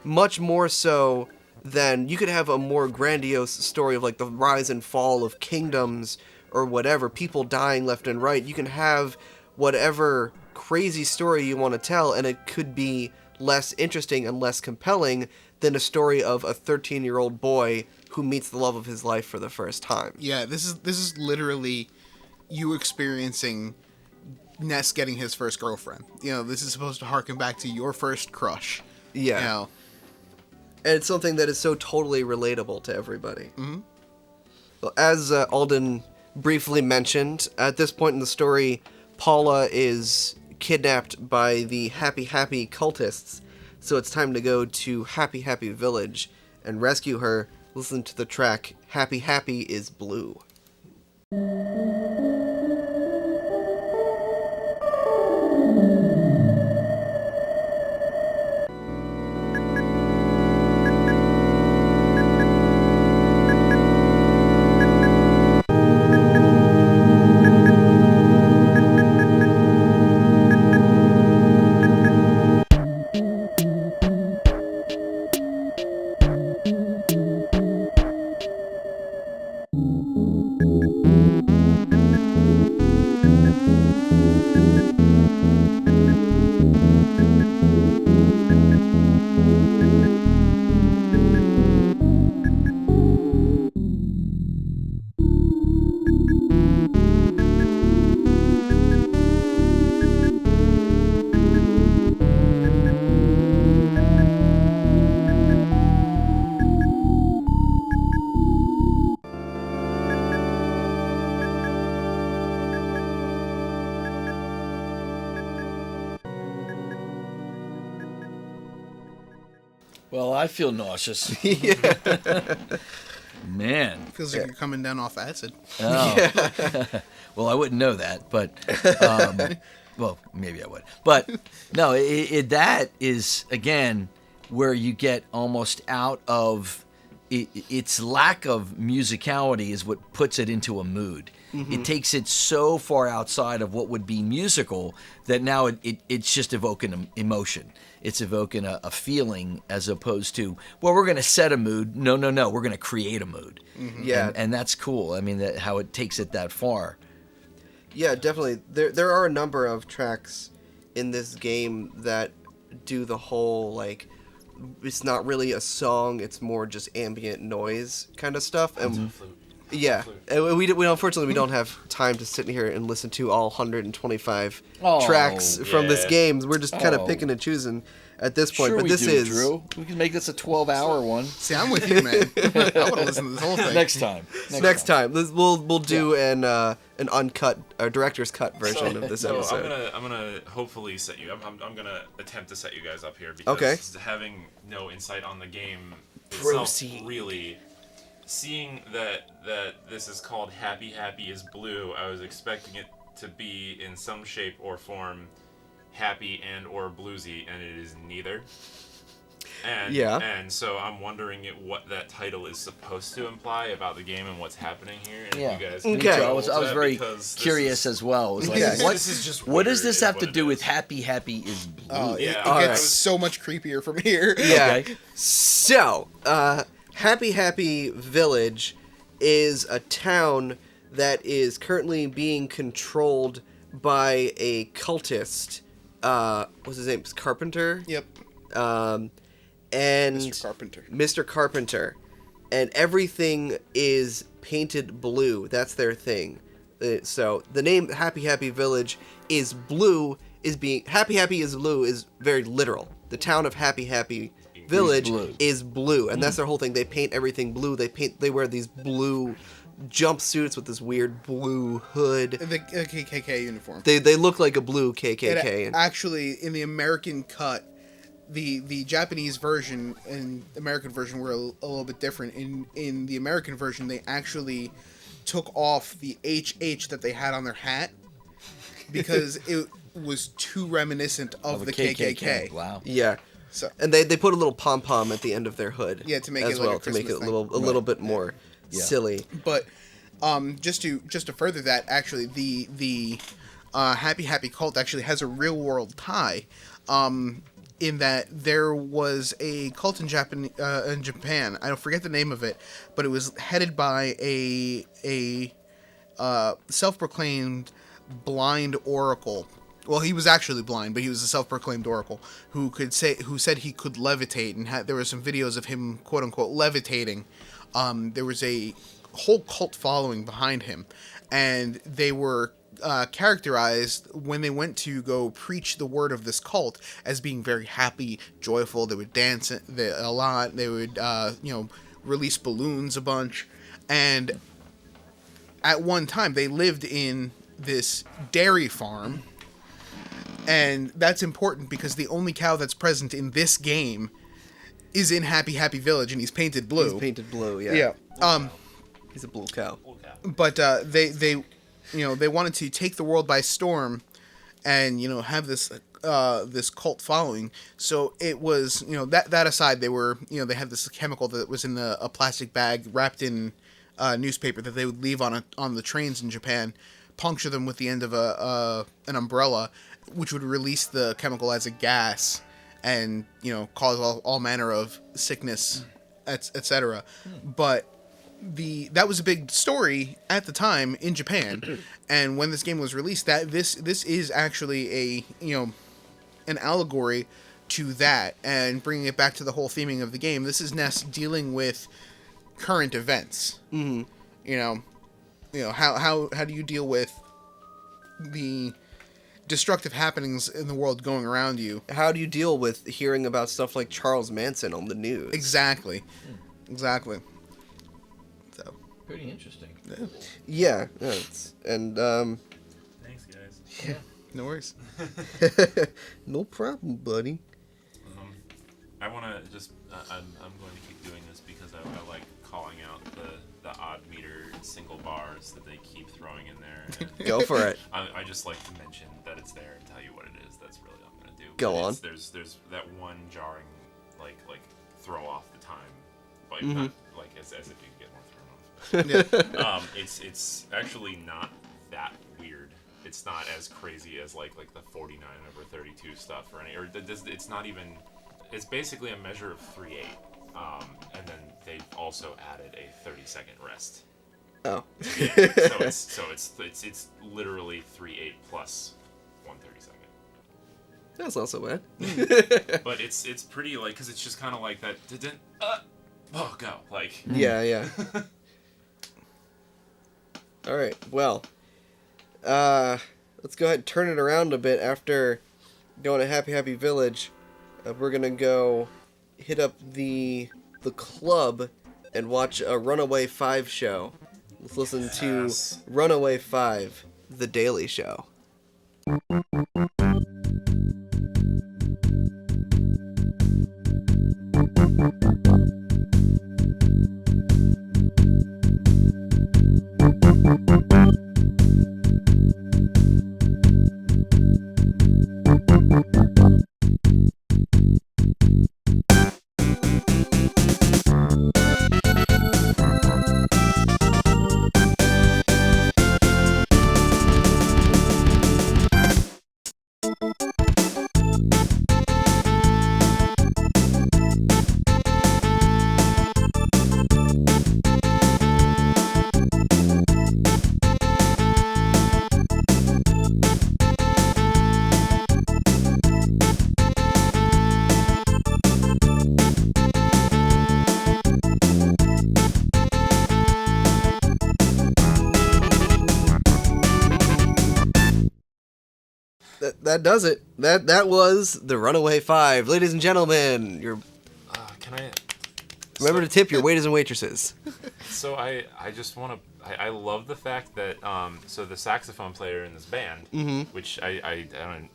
Speaker 5: much more so than you could have a more grandiose story of like the rise and fall of kingdoms or whatever, people dying left and right. You can have whatever crazy story you want to tell, and it could be less interesting and less compelling than a story of a 13-year-old boy who meets the love of his life for the first time.
Speaker 4: Yeah, this is literally you experiencing Ness getting his first girlfriend. You know, this is supposed to harken back to your first crush.
Speaker 5: Yeah.
Speaker 4: You know?
Speaker 5: And it's something that is so totally relatable to everybody. Mm-hmm. Well, as Alden briefly mentioned, at this point in the story, Paula is kidnapped by the Happy Happy cultists, so it's time to go to Happy Happy Village and rescue her. Listen to the track Happy Happy is Blue.
Speaker 3: Well, I feel nauseous. Man.
Speaker 4: Feels like you're coming down off acid.
Speaker 3: Oh. Well, I wouldn't know that, but well, maybe I would. But no, that is again where you get almost out of its lack of musicality is what puts it into a mood. Mm-hmm. It takes it so far outside of what would be musical that now it's just evoking an emotion. It's evoking a feeling as opposed to, well, we're going to set a mood. No, we're going to create a mood.
Speaker 5: Mm-hmm. Yeah.
Speaker 3: And that's cool. I mean, how it takes it that far.
Speaker 5: Yeah, definitely. There are a number of tracks in this game that do the whole, like, it's not really a song, it's more just ambient noise kind of stuff. And Yeah, we unfortunately we don't have time to sit here and listen to all 125 tracks from this game. We're just kind of picking and choosing at this point.
Speaker 3: Sure
Speaker 5: but
Speaker 3: we
Speaker 5: this
Speaker 3: do,
Speaker 5: is
Speaker 3: Drew. We can make this a 12-hour one.
Speaker 4: See, I'm with you, man. I want to listen to this whole thing.
Speaker 3: Next time.
Speaker 5: next time. We'll do an uncut or director's cut version of this episode.
Speaker 2: I'm gonna hopefully set you. I'm gonna attempt to set you guys up here because having no insight on the game itself, really. Seeing that this is called Happy Happy is Blue, I was expecting it to be in some shape or form happy and or bluesy, and it is neither. And so I'm wondering what that title is supposed to imply about the game and what's happening here. And
Speaker 3: Yeah.
Speaker 2: you guys
Speaker 3: Okay. I was very curious as well. I was like, what does this have to do with Happy Happy is Blue?
Speaker 4: It gets so much creepier from here.
Speaker 5: Yeah.
Speaker 3: Okay.
Speaker 5: So, Happy Happy Village is a town that is currently being controlled by a cultist. What's his name? It's Carpenter?
Speaker 4: Yep.
Speaker 5: And
Speaker 4: Mr.
Speaker 5: Carpenter. And everything is painted blue. That's their thing. So the name Happy Happy Village is blue. Happy Happy is blue is very literal. The town of Happy Happy Village is blue, and that's their whole thing. They paint everything blue. They wear these blue jumpsuits with this weird blue hood.
Speaker 4: The KKK uniform.
Speaker 5: They look like a blue KKK.
Speaker 4: Actually, in the American cut, the Japanese version and American version were a little bit different. In the American version, they actually took off the HH that they had on their hat because it was too reminiscent of the KKK.
Speaker 3: Wow.
Speaker 5: Yeah.
Speaker 4: So,
Speaker 5: and they put a little pom pom at the end of their hood.
Speaker 4: Yeah, to make
Speaker 5: as
Speaker 4: it like
Speaker 5: well,
Speaker 4: a
Speaker 5: to make it
Speaker 4: Christmas
Speaker 5: a little bit more silly.
Speaker 4: But just to further that, actually, the Happy Happy cult actually has a real world tie, in that there was a cult in Japan. I don't forget the name of it, but it was headed by a self-proclaimed blind oracle. Well, he was actually blind, but he was a self-proclaimed oracle who said he could levitate, and there were some videos of him, quote unquote, levitating. There was a whole cult following behind him, and they were characterized when they went to go preach the word of this cult as being very happy, joyful. They would dance a lot. They would, release balloons a bunch, and at one time they lived in this dairy farm. And that's important because the only cow that's present in this game is in Happy Happy Village, and he's painted blue.
Speaker 5: He's painted blue, yeah.
Speaker 4: Yeah.
Speaker 5: He's a blue cow.
Speaker 4: But they wanted to take the world by storm, and have this this cult following. So it was that aside, they had this chemical that was in a plastic bag wrapped in newspaper that they would leave on the trains in Japan, puncture them with the end of an umbrella, which would release the chemical as a gas and, cause all manner of sickness, etc. But that was a big story at the time in Japan. And when this game was released, that this is actually an allegory to that, and bringing it back to the whole theming of the game. This is Ness dealing with current events. Mm-hmm. How do you deal with the destructive happenings in the world going around you?
Speaker 5: How do you deal with hearing about stuff like Charles Manson on the news?
Speaker 4: Exactly. So
Speaker 3: Pretty interesting.
Speaker 5: Yeah. Thanks,
Speaker 2: guys.
Speaker 4: Yeah. No worries.
Speaker 5: No problem, buddy.
Speaker 2: I want to just I'm going to keep doing this because I like calling out the odd meter single bars that they keep throwing in there.
Speaker 5: Go for it.
Speaker 2: I just like to mention that it's there and tell you what it is. That's really all I'm gonna do.
Speaker 5: Go on.
Speaker 2: There's that one jarring like throw off the time, but not like as if you can get more thrown off.
Speaker 4: Yeah.
Speaker 2: It's actually not that weird. It's not as crazy as like the 49 over 32 stuff it's not even. It's basically a measure of 3/8, and then they also added a 30-second rest.
Speaker 5: Oh.
Speaker 2: So it's literally 3/8 plus 1/32.
Speaker 5: That's not so bad.
Speaker 2: But it's pretty because it's just kind of like that. Go like.
Speaker 5: Yeah. All right. Well, let's go ahead and turn it around a bit after going to Happy Happy Village. We're gonna go hit up the club and watch a Runaway 5 show. Let's listen to Runaway 5, The Daily Show. That does it. That was the Runaway 5. Ladies and gentlemen,
Speaker 2: Can I...
Speaker 5: remember to tip your waiters and waitresses.
Speaker 2: So I just want to... I love the fact that... so the saxophone player in this band, which I don't...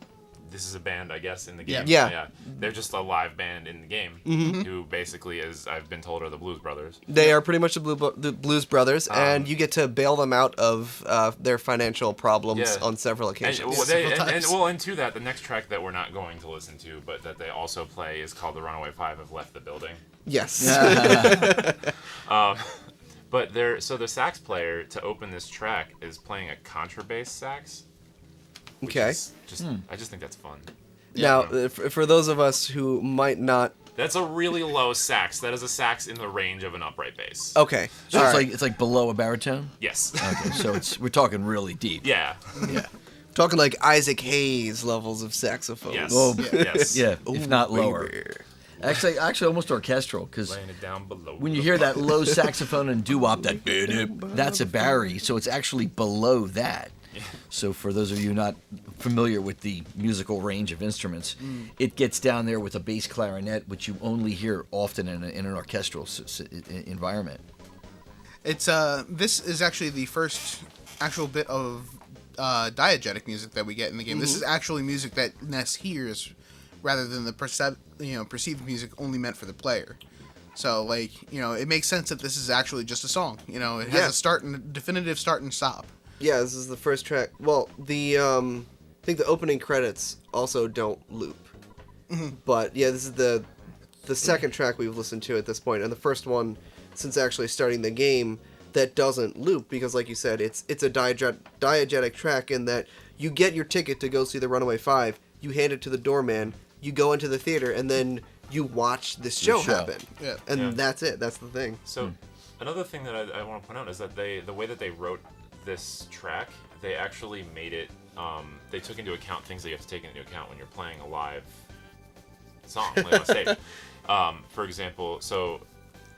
Speaker 2: This is a band, I guess, in the game.
Speaker 5: Yeah.
Speaker 2: They're just a live band in the game, who basically, as I've been told, are the Blues Brothers.
Speaker 5: They are pretty much the Blues Brothers, and you get to bail them out of their financial problems on several occasions.
Speaker 2: And to that, the next track that we're not going to listen to, but that they also play, is called The Runaway 5 Have Left the Building.
Speaker 5: Yes.
Speaker 2: But the sax player, to open this track, is playing a contrabass sax.
Speaker 5: Okay.
Speaker 2: I just think that's fun.
Speaker 5: Now, for those of us who might not...
Speaker 2: That's a really low sax. That is a sax in the range of an upright bass.
Speaker 5: Okay.
Speaker 3: So it's like below a baritone?
Speaker 2: Yes.
Speaker 3: Okay, so we're talking really deep.
Speaker 2: Yeah.
Speaker 3: Yeah.
Speaker 5: Talking like Isaac Hayes levels of saxophone.
Speaker 2: Yes.
Speaker 3: Oh,
Speaker 2: Yes.
Speaker 3: Yeah, if not
Speaker 5: Baby.
Speaker 3: lower. Actually, almost orchestral, because
Speaker 2: Laying it down below.
Speaker 3: when you hear that low saxophone and doo-wop, that's a bari, so it's actually below that. So for those of you not familiar with the musical range of instruments, it gets down there with a bass clarinet, which you only hear often in an orchestral environment.
Speaker 4: It's this is actually the first actual bit of diegetic music that we get in the game. This is actually music that Ness hears, rather than the perceived music only meant for the player. So it makes sense that this is actually just a song. It has a definitive start and stop.
Speaker 5: Yeah, this is the first track. Well, I think the opening credits also don't loop. But yeah, this is the second track we've listened to at this point, and the first one since actually starting the game that doesn't loop, because like you said, it's a diegetic track in that you get your ticket to go see the Runaway 5, you hand it to the doorman, you go into the theater, and then you watch this show happen. Yeah. And that's it. That's the thing.
Speaker 2: So another thing that I want to point out is that the way that they wrote this track, they actually made it, they took into account things that you have to take into account when you're playing a live song, like on stage. For example, so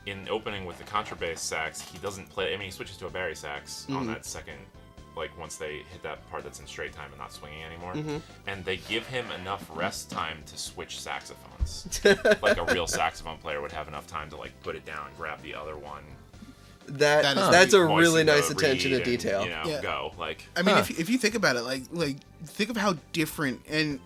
Speaker 2: in opening with the contrabass sax, he doesn't play, he switches to a bari sax on that second, once they hit that part that's in straight time and not swinging anymore. And they give him enough rest time to switch saxophones. Like a real saxophone player would have enough time to put it down, grab the other one.
Speaker 5: That's a really nice attention to detail.
Speaker 2: And, go
Speaker 4: I mean, if you think about it, think of how different and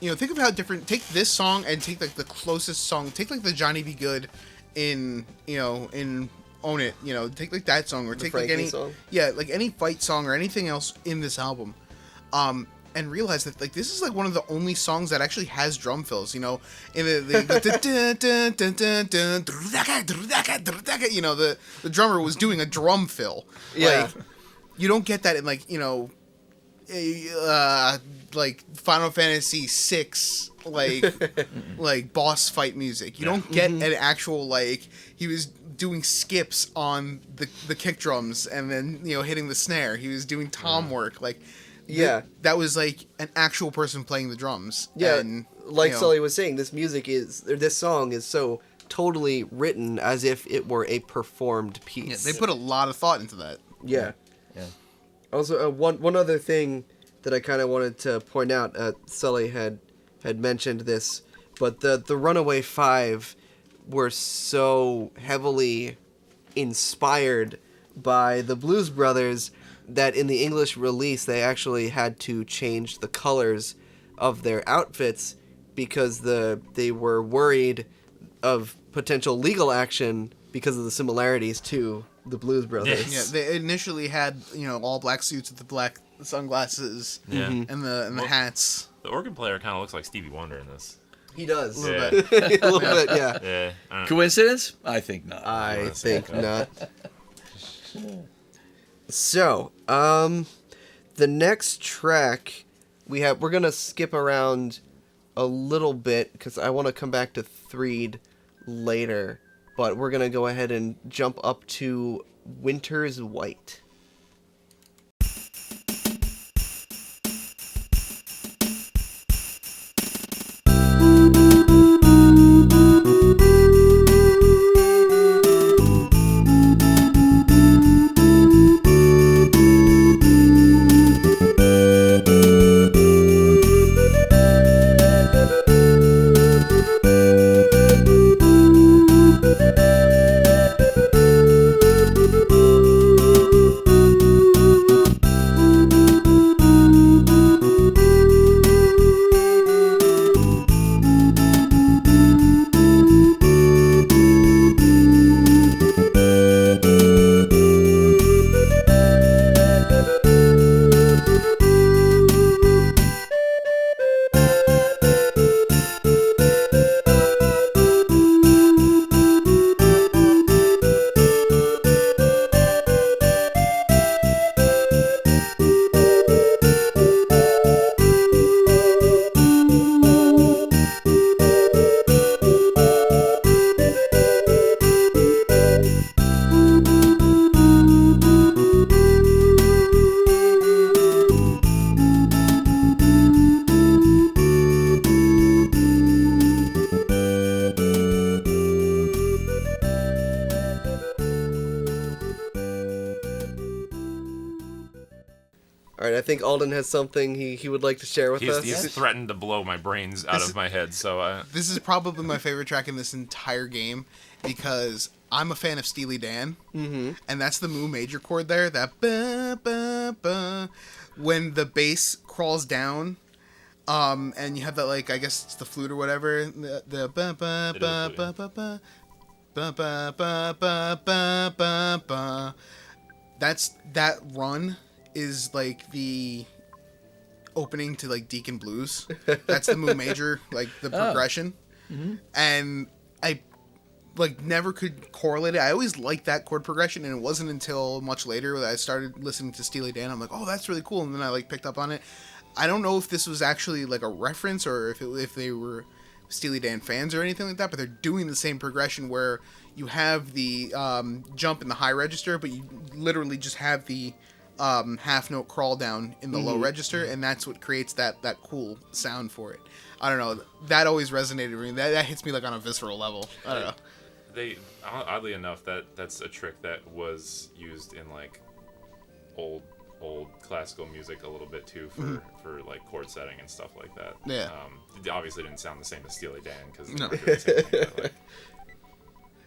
Speaker 4: think of how different. Take this song and take the closest song. Take the Johnny Be Good in Own It. Take that song, or
Speaker 5: the
Speaker 4: take
Speaker 5: Franky
Speaker 4: any
Speaker 5: song?
Speaker 4: any fight song or anything else in this album. And realize that this is one of the only songs that actually has drum fills, in the the drummer was doing a drum fill.
Speaker 5: Yeah.
Speaker 4: You don't get that in Final Fantasy VI boss fight music. You don't get an actual he was doing skips on the kick drums and then hitting the snare. He was doing tom work that was an actual person playing the drums.
Speaker 5: Yeah,
Speaker 4: and,
Speaker 5: Sully was saying, this song is so totally written as if it were a performed piece.
Speaker 4: Yeah, they put a lot of thought into that.
Speaker 5: Yeah.
Speaker 3: Yeah.
Speaker 5: Also, one other thing that I kind of wanted to point out, Sully had mentioned this, but the Runaway 5 were so heavily inspired by the Blues Brothers that in the English release they actually had to change the colors of their outfits because they were worried of potential legal action because of the similarities to the Blues Brothers.
Speaker 4: Yeah, they initially had all black suits with the black sunglasses
Speaker 2: Yeah.
Speaker 4: and the hats.
Speaker 2: The organ player kind of looks like Stevie Wonder in this.
Speaker 5: He does.
Speaker 4: A little
Speaker 2: Yeah.
Speaker 4: bit.
Speaker 5: A little bit, yeah.
Speaker 2: Yeah. I don't know.
Speaker 3: Coincidence? I think not.
Speaker 5: I
Speaker 2: Let's see.
Speaker 5: think not. So, the next track we're gonna skip around a little bit because I want to come back to Threed later, but we're gonna go ahead and jump up to Winter's White. All right, I think Alden has something he would like to share with us.
Speaker 2: He's threatened to blow my brains out of my head, so
Speaker 4: This is probably my favorite track in this entire game because I'm a fan of Steely Dan, and that's the Mu major chord there. That ba ba ba, when the bass crawls down, and you have that I guess it's the flute or whatever. The ba ba ba ba ba ba ba ba ba ba ba ba ba. That run is the opening to Deacon Blues. That's the Mu major, the progression. And I never could correlate it. I always liked that chord progression, and it wasn't until much later that I started listening to Steely Dan. I'm like, oh, that's really cool, and then I picked up on it. I don't know if this was actually a reference or if they were Steely Dan fans or anything like that, but they're doing the same progression where you have the jump in the high register, but you literally just have the half note crawl down in the low register, and that's what creates that cool sound for it. I don't know. That always resonated with me. That hits me on a visceral level. I don't know.
Speaker 2: they oddly enough that's a trick that was used in old classical music a little bit too for chord setting and stuff like that.
Speaker 4: Yeah.
Speaker 2: It obviously didn't sound the same as Steely Dan because
Speaker 4: No.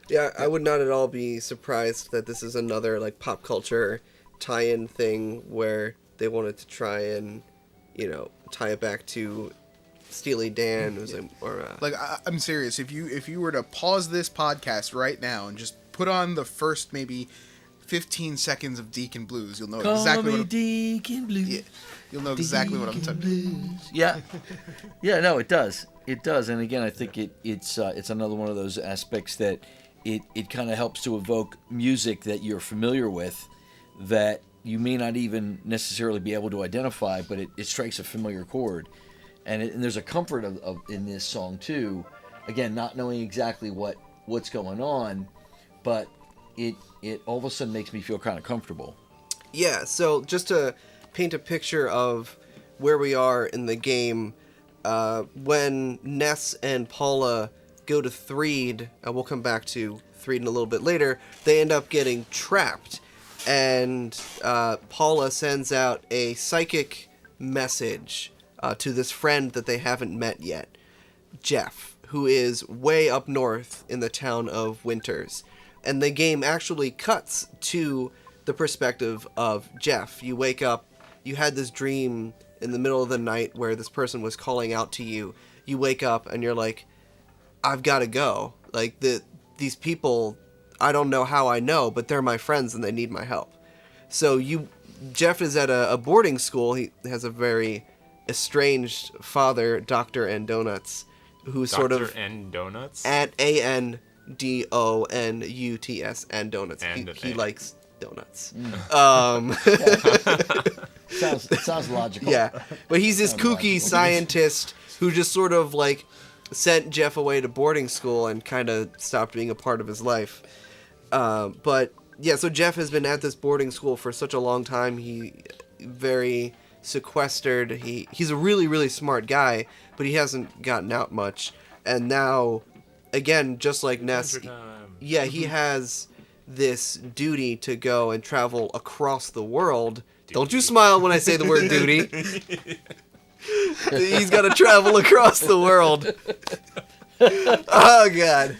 Speaker 5: Yeah, I would not at all be surprised that this is another like pop culture tie-in thing where they wanted to try and, you know, tie it back to Steely Dan
Speaker 4: I'm serious. If you were to pause this podcast right now and just put on the first maybe 15 seconds of Deacon Blues, you'll know exactly what
Speaker 3: Deacon Blues.
Speaker 4: Yeah, you'll know exactly what I'm talking.
Speaker 3: Yeah, yeah, no, it does, and again, I think it's another one of those aspects that it kind of helps to evoke music that you're familiar with, that you may not even necessarily be able to identify, but it strikes a familiar chord, and there's a comfort of in this song too. Again, not knowing exactly what's going on, but it all of a sudden makes me feel kind of comfortable.
Speaker 5: Yeah, so just to paint a picture of where we are in the game, when Ness and Paula go to Threed, we'll come back to Threed in a little bit later, they end up getting trapped. and Paula sends out a psychic message to this friend that they haven't met yet, Jeff, who is way up north in the town of Winters. And the game actually cuts to the perspective of Jeff. You wake up, you had this dream in the middle of the night where this person was calling out to you. You wake up and you're like, I've got to go. Like, these people, I don't know how I know, but they're my friends and they need my help. So Jeff is at a boarding school. He has a very estranged father, Dr. and Donuts, who's sort of...
Speaker 2: Dr. and Donuts?
Speaker 5: At Andonuts and Donuts.
Speaker 2: And
Speaker 5: he likes donuts.
Speaker 3: Sounds logical.
Speaker 5: Yeah, but he's this kooky scientist who just sort of like sent Jeff away to boarding school and kind of stopped being a part of his life. But yeah, so Jeff has been at this boarding school for such a long time. He very sequestered. He's a really, really smart guy, but he hasn't gotten out much. And now, again, just like Ness, yeah, he has this duty to go and travel across the world. Don't you smile when I say the word duty. He's got to travel across the world. Oh, God.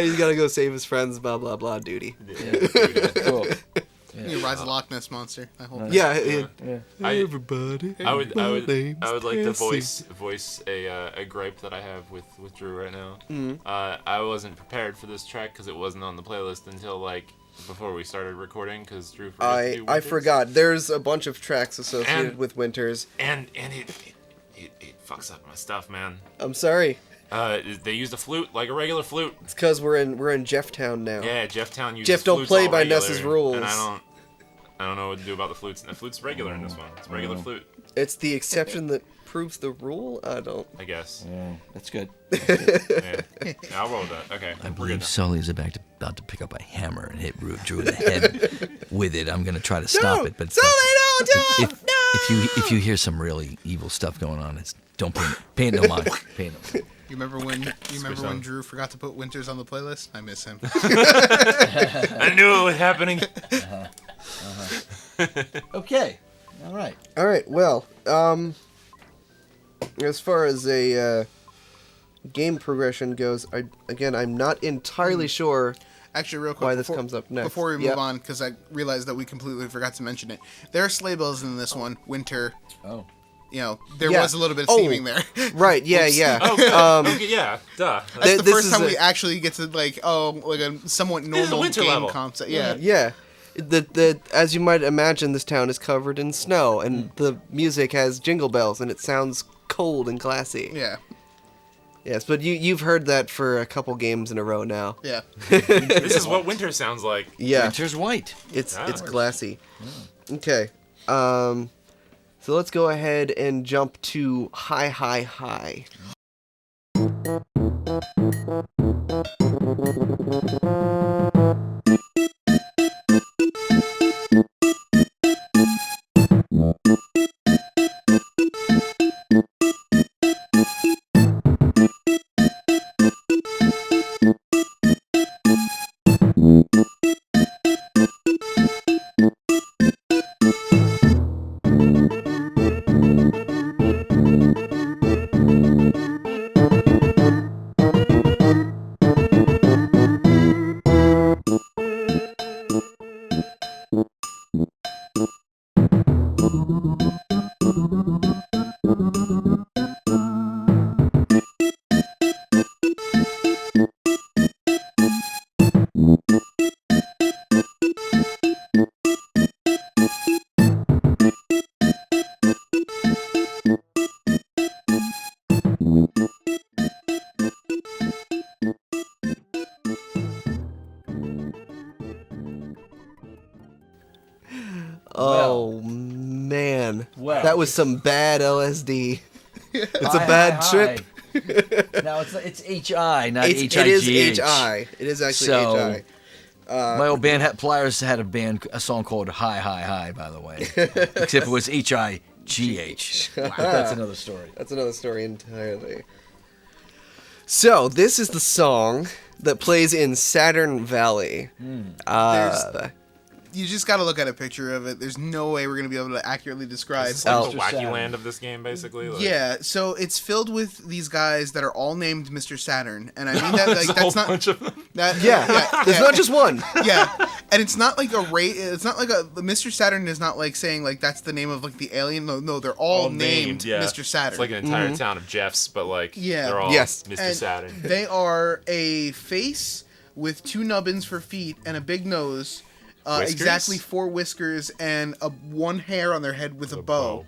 Speaker 5: He's got to go save his friends, blah, blah, blah, duty.
Speaker 3: Yeah. Cool.
Speaker 4: You rise the Loch Ness monster. I hope.
Speaker 5: Yeah.
Speaker 2: Everybody. I would like to voice a gripe that I have with Drew right now. I wasn't prepared for this track because it wasn't on the playlist until like before we started recording because Drew forgot to do
Speaker 5: I
Speaker 2: Winters.
Speaker 5: forgot. There's a bunch of tracks associated with Winters.
Speaker 2: And it fucks up my stuff, man.
Speaker 5: I'm sorry.
Speaker 2: They used a flute like a regular flute.
Speaker 5: It's because we're in Jefftown now.
Speaker 2: Yeah, Jefftown uses
Speaker 5: Jeff don't
Speaker 2: flutes
Speaker 5: play
Speaker 2: all
Speaker 5: by
Speaker 2: regular,
Speaker 5: Ness's rules.
Speaker 2: And I don't know what to do about the flutes. And the flute's regular in this one. It's a regular flute,
Speaker 5: It's the exception that proves the rule. I
Speaker 2: guess.
Speaker 3: Yeah, that's good.
Speaker 2: Yeah, I'll roll with that. Okay,
Speaker 3: I
Speaker 2: we're
Speaker 3: believe
Speaker 2: good.
Speaker 3: Sully is about to pick up a hammer and hit Drew in the head with it. I'm gonna try to stop it, but if you hear some really evil stuff going on, don't pay it no mind. Pay it no mind.
Speaker 4: You remember when Drew forgot to put Winters on the playlist? I miss him.
Speaker 2: I knew it was happening.
Speaker 3: Okay. All right.
Speaker 5: All right. Well, as far as a game progression goes, I'm not entirely sure.
Speaker 4: Actually, real quick,
Speaker 5: why this comes up next.
Speaker 4: Before we move on, because I realized that we completely forgot to mention it. There are sleigh bells in this one. Winter.
Speaker 3: Oh.
Speaker 4: You know, there was a little bit of theming there.
Speaker 5: Right, yeah.
Speaker 2: Okay, yeah, duh.
Speaker 4: That's the
Speaker 5: this
Speaker 4: first
Speaker 5: is
Speaker 4: time
Speaker 5: a-
Speaker 4: we actually get to, like a somewhat
Speaker 2: is a
Speaker 4: normal
Speaker 2: winter
Speaker 4: game
Speaker 2: level.
Speaker 4: concept. Yeah.
Speaker 5: Yeah. As you might imagine, this town is covered in snow, and the music has jingle bells, and it sounds cold and classy.
Speaker 4: Yeah.
Speaker 5: Yes, but you've heard that for a couple games in a row now.
Speaker 4: Yeah.
Speaker 2: This is what winter sounds like.
Speaker 5: Yeah,
Speaker 3: Winter's white.
Speaker 5: it's
Speaker 2: Ah.
Speaker 5: classy. Okay. So let's go ahead and jump to High, High, High. Oh, man.
Speaker 3: Well,
Speaker 5: that was some bad LSD. It's a bad trip.
Speaker 3: Now it's HI, not
Speaker 5: It
Speaker 3: HIGH.
Speaker 5: is HI. It is actually
Speaker 3: So-
Speaker 5: HI.
Speaker 3: My old band, Pliers, had a song called High, High, High, by the way. Except it was HIGH. But that's another story.
Speaker 5: That's another story entirely. So, this is the song that plays in Saturn Valley.
Speaker 4: You just got to look at a picture of it. There's no way we're going to be able to accurately describe.
Speaker 2: It's like the
Speaker 3: Mr.
Speaker 2: wacky
Speaker 3: Saturn.
Speaker 2: land of this game, basically. Like,
Speaker 4: Yeah, so it's filled with these guys that are all named Mr. Saturn, and I mean that like
Speaker 2: there's a
Speaker 4: that's
Speaker 2: whole
Speaker 4: not.
Speaker 2: bunch of them.
Speaker 5: There's not just one.
Speaker 4: Yeah, and it's not like a rate. It's not like a Mr. Saturn is not like saying like that's the name of like the alien. No, they're all named
Speaker 2: yeah.
Speaker 4: Mr. Saturn.
Speaker 2: It's like an entire town of Jeffs, but like
Speaker 4: Yeah.
Speaker 2: they're all
Speaker 5: Yes.
Speaker 2: Mr.
Speaker 4: And
Speaker 2: Saturn.
Speaker 4: They are a face with 2 nubbins for feet and a big nose.
Speaker 2: Whiskers?
Speaker 4: Exactly 4 whiskers and one hair on their head with a bow.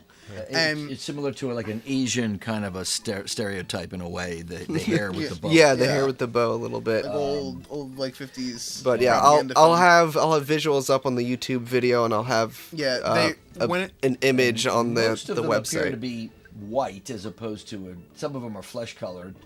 Speaker 4: And
Speaker 3: It's similar to like an Asian kind of a stereotype in a way. The hair with
Speaker 4: Yeah.
Speaker 3: the bow.
Speaker 5: Yeah, the
Speaker 4: Yeah.
Speaker 5: hair with the bow a little bit.
Speaker 4: like old like 50s.
Speaker 5: But yeah,
Speaker 4: propaganda
Speaker 5: I'll
Speaker 4: film.
Speaker 5: have visuals up on the YouTube video, and I'll have
Speaker 4: Yeah,
Speaker 5: an image on the
Speaker 3: Most of them appear to
Speaker 5: website.
Speaker 3: be white as opposed to some of them are flesh colored.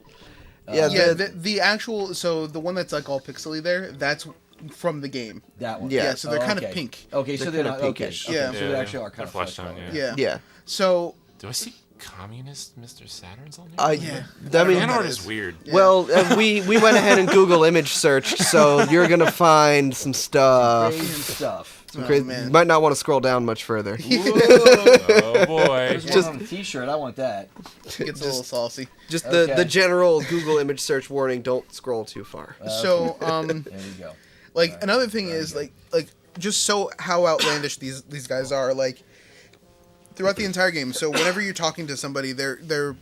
Speaker 5: Yeah,
Speaker 4: Yeah, the actual so the one that's like all pixely there, that's from the game.
Speaker 3: That one.
Speaker 5: Yeah.
Speaker 4: So they're kind of
Speaker 3: okay.
Speaker 4: pink.
Speaker 3: Okay, so
Speaker 5: They're
Speaker 3: they're
Speaker 5: kinda
Speaker 3: not
Speaker 5: pinkish.
Speaker 3: Okay.
Speaker 4: Yeah.
Speaker 3: Okay, so they actually are kind
Speaker 2: They're
Speaker 3: of
Speaker 2: flesh
Speaker 3: flesh
Speaker 2: tone,
Speaker 3: colored.
Speaker 2: yeah.
Speaker 4: Yeah.
Speaker 5: Yeah.
Speaker 4: So
Speaker 2: Do I see communist Mr. Saturns on there?
Speaker 4: yeah.
Speaker 5: I mean,
Speaker 2: Fan
Speaker 4: that
Speaker 2: art
Speaker 4: is.
Speaker 2: is weird.
Speaker 5: well, we went ahead and Google image searched, so you're gonna find some stuff.
Speaker 3: Crazy stuff.
Speaker 5: Some
Speaker 4: Oh,
Speaker 5: crazy-
Speaker 4: man.
Speaker 5: you might not want to scroll down much further.
Speaker 2: Oh boy.
Speaker 3: There's
Speaker 5: Just-
Speaker 3: one on a T-shirt. I want that.
Speaker 4: Gets a little saucy.
Speaker 5: Just
Speaker 3: Okay.
Speaker 5: the general Google image search warning: don't scroll too far.
Speaker 4: So
Speaker 3: There you go.
Speaker 4: like another thing is like just so how outlandish these guys are like throughout the entire game. So whenever you're talking to somebody, they're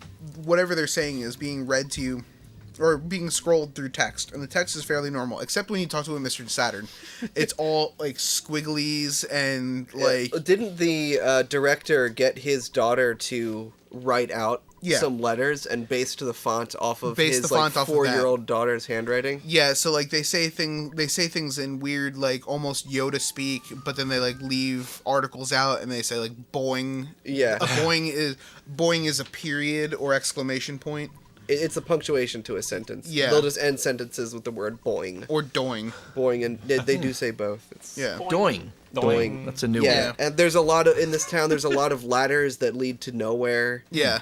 Speaker 4: whatever they're saying is being read to you or being scrolled through text, and the text is fairly normal, except when you talk to a Mr. Saturn. It's all like squigglies and like
Speaker 5: Didn't the director get his daughter to write out
Speaker 4: Yeah.
Speaker 5: some letters and base the font off of
Speaker 4: Base
Speaker 5: his
Speaker 4: the font off of that.
Speaker 5: 4-year-old daughter's handwriting?
Speaker 4: yeah, so like they say things in weird like almost Yoda speak, but then they like leave articles out and they say like boing.
Speaker 5: Yeah.
Speaker 4: A boing is a period or exclamation point
Speaker 5: It's a punctuation to a sentence.
Speaker 4: Yeah.
Speaker 5: They'll just end sentences with the word boing.
Speaker 4: or doing.
Speaker 5: Boing, and they do say both. It's
Speaker 4: Yeah.
Speaker 3: Doing.
Speaker 5: Doing.
Speaker 3: That's a new
Speaker 5: Yeah,
Speaker 3: one.
Speaker 5: and there's a lot of in this town. There's a lot of ladders that lead to nowhere.
Speaker 4: Yeah.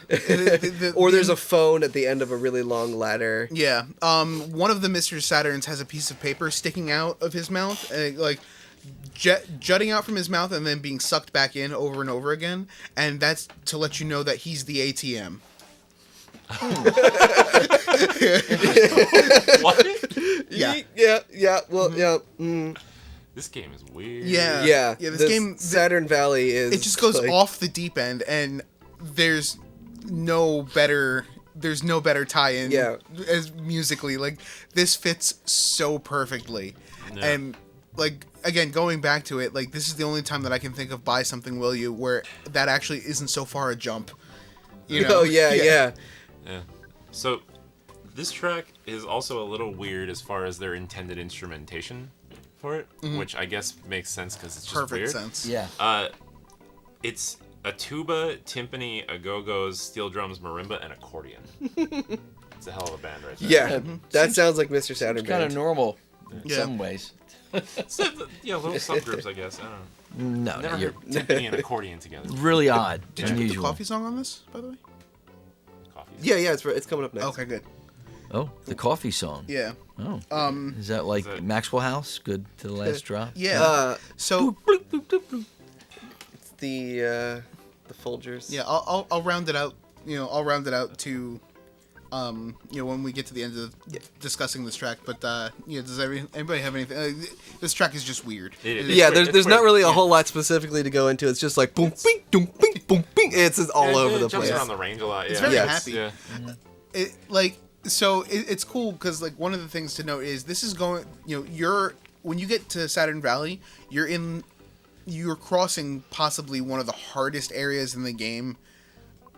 Speaker 5: Or there's a phone at the end of a really long ladder.
Speaker 4: Yeah. One of the Mr. Saturns has a piece of paper sticking out of his mouth, like jutting out from his mouth and then being sucked back in over and over again, and that's to let you know that he's the ATM.
Speaker 2: What?
Speaker 4: Yeah.
Speaker 5: Yeah. Well, yeah. Mm,
Speaker 2: This game is weird.
Speaker 4: Yeah.
Speaker 5: yeah.
Speaker 4: Yeah. This game,
Speaker 5: Saturn Valley is.
Speaker 4: it just goes
Speaker 5: like-
Speaker 4: off the deep end, and there's no better tie-in.
Speaker 5: Yeah.
Speaker 4: As musically, like this fits so perfectly,
Speaker 2: Yeah.
Speaker 4: and like again going back to it, like this is the only time that I can think of Buy Something Will You where that actually isn't so far a jump. You know?
Speaker 5: Oh yeah, yeah.
Speaker 2: Yeah. So, this track is also a little weird as far as their intended instrumentation for it, which I guess makes sense because it's just
Speaker 4: Perfect
Speaker 2: weird.
Speaker 4: sense.
Speaker 3: Yeah.
Speaker 2: It's a tuba, timpani, a go-go's, steel drums, marimba, and accordion. It's a hell of a band right there.
Speaker 5: Yeah, that sounds like Mr. Saturn
Speaker 3: Kind of
Speaker 5: Band.
Speaker 3: normal in
Speaker 4: Yeah.
Speaker 3: some ways.
Speaker 2: So, yeah, little subgroups, I guess. I don't know.
Speaker 3: No,
Speaker 2: Never
Speaker 3: you're
Speaker 2: heard timpani and accordion together.
Speaker 3: really odd.
Speaker 4: Did you put the
Speaker 3: Unusual.
Speaker 4: coffee song on this, by the way?
Speaker 2: Coffee.
Speaker 5: Yeah, it's coming up next.
Speaker 4: Okay, good.
Speaker 3: Oh, the coffee song.
Speaker 4: Yeah.
Speaker 3: Oh.
Speaker 4: Um.
Speaker 3: Is that like
Speaker 2: Is it-
Speaker 3: Maxwell House? Good to the last drop?
Speaker 4: Yeah. So
Speaker 5: It's the Folgers.
Speaker 4: yeah, I'll round it out. I'll round it out to, when we get to the end of discussing this track. But does anybody have anything? This track is just weird.
Speaker 2: It's
Speaker 5: Yeah,
Speaker 2: weird,
Speaker 5: there's
Speaker 2: it's
Speaker 5: not
Speaker 2: weird.
Speaker 5: really a
Speaker 2: Yeah.
Speaker 5: whole lot specifically to go into. It's just like boom, bing, boom, bing, boom, bing. It's just all
Speaker 2: It
Speaker 5: over the
Speaker 2: jumps
Speaker 5: place.
Speaker 2: around the range a lot. Yeah.
Speaker 4: It's very
Speaker 5: Yes.
Speaker 4: happy.
Speaker 2: Yeah.
Speaker 4: It's cool because like one of the things to note is this is going. When you get to Saturn Valley, you're crossing possibly one of the hardest areas in the game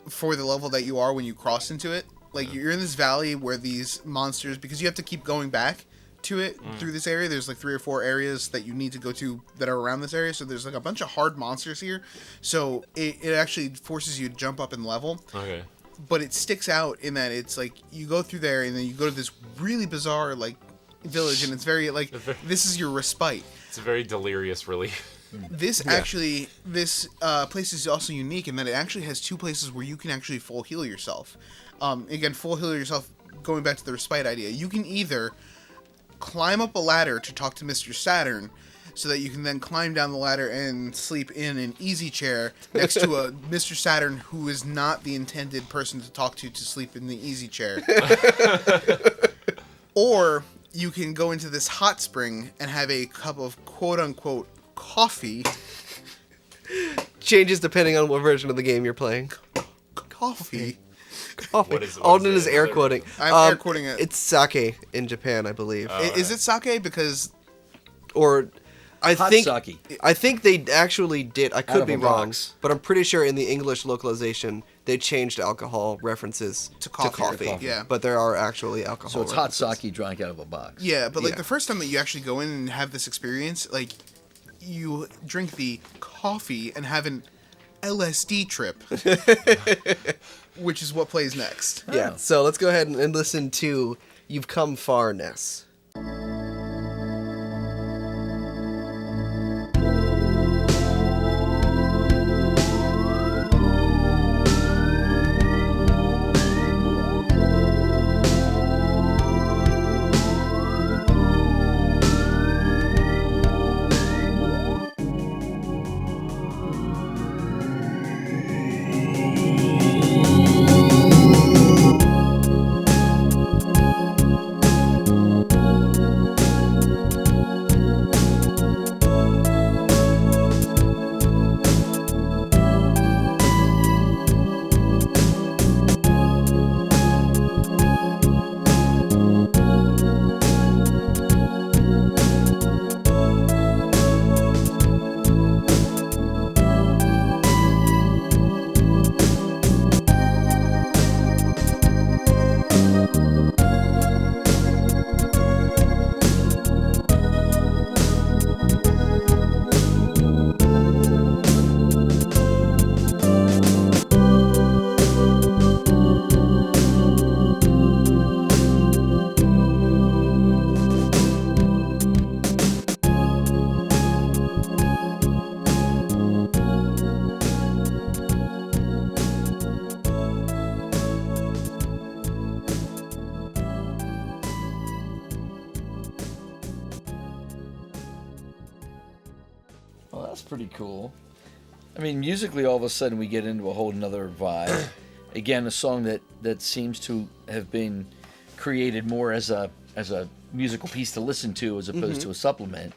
Speaker 4: for the level that you are when you cross into it. Like you're in this valley where these monsters, because you have to keep going back to it through this area. There's like 3 or 4 areas that you need to go to that are around this area. So there's like a bunch of hard monsters here. So it actually forces you to jump up in level.
Speaker 2: Okay.
Speaker 4: But it sticks out in that it's like you go through there and then you go to this really bizarre like village, and it's very like this is your respite.
Speaker 2: It's a very delirious relief.
Speaker 4: This place is also unique in that it actually has 2 places where you can actually full heal yourself. Again, full heal yourself. Going back to the respite idea, you can either climb up a ladder to talk to Mr. Saturn, so that you can then climb down the ladder and sleep in an easy chair next to a Mr. Saturn who is not the intended person to talk to sleep in the easy chair. Or you can go into this hot spring and have a cup of quote-unquote coffee.
Speaker 5: Changes depending on what version of the game you're playing.
Speaker 4: Coffee?
Speaker 5: Coffee.
Speaker 2: What is
Speaker 5: Alden
Speaker 2: it?
Speaker 5: is air quoting.
Speaker 4: I'm air quoting it.
Speaker 5: It's sake in Japan, I believe.
Speaker 4: Is it sake? Because...
Speaker 5: Or... I
Speaker 3: Hot
Speaker 5: think
Speaker 3: sake.
Speaker 5: I think they actually did. I could
Speaker 3: of
Speaker 5: be
Speaker 3: a
Speaker 5: wrong,
Speaker 3: box.
Speaker 5: but I'm pretty sure in the English localization they changed alcohol references
Speaker 4: To coffee. Yeah.
Speaker 5: But there are actually alcohol.
Speaker 3: So it's hot
Speaker 5: references.
Speaker 3: sake drank out of a box.
Speaker 4: Yeah, but like
Speaker 5: Yeah.
Speaker 4: the first time that you actually go in and have this experience, like you drink the coffee and have an LSD trip, which is what plays next.
Speaker 5: Yeah.
Speaker 3: Oh.
Speaker 5: So let's go ahead and listen to "You've Come Far, Ness."
Speaker 3: Well, that's pretty cool. I mean, musically, all of a sudden, we get into a whole nother vibe. Again, a song that seems to have been created more as a musical piece to listen to as opposed to a supplement.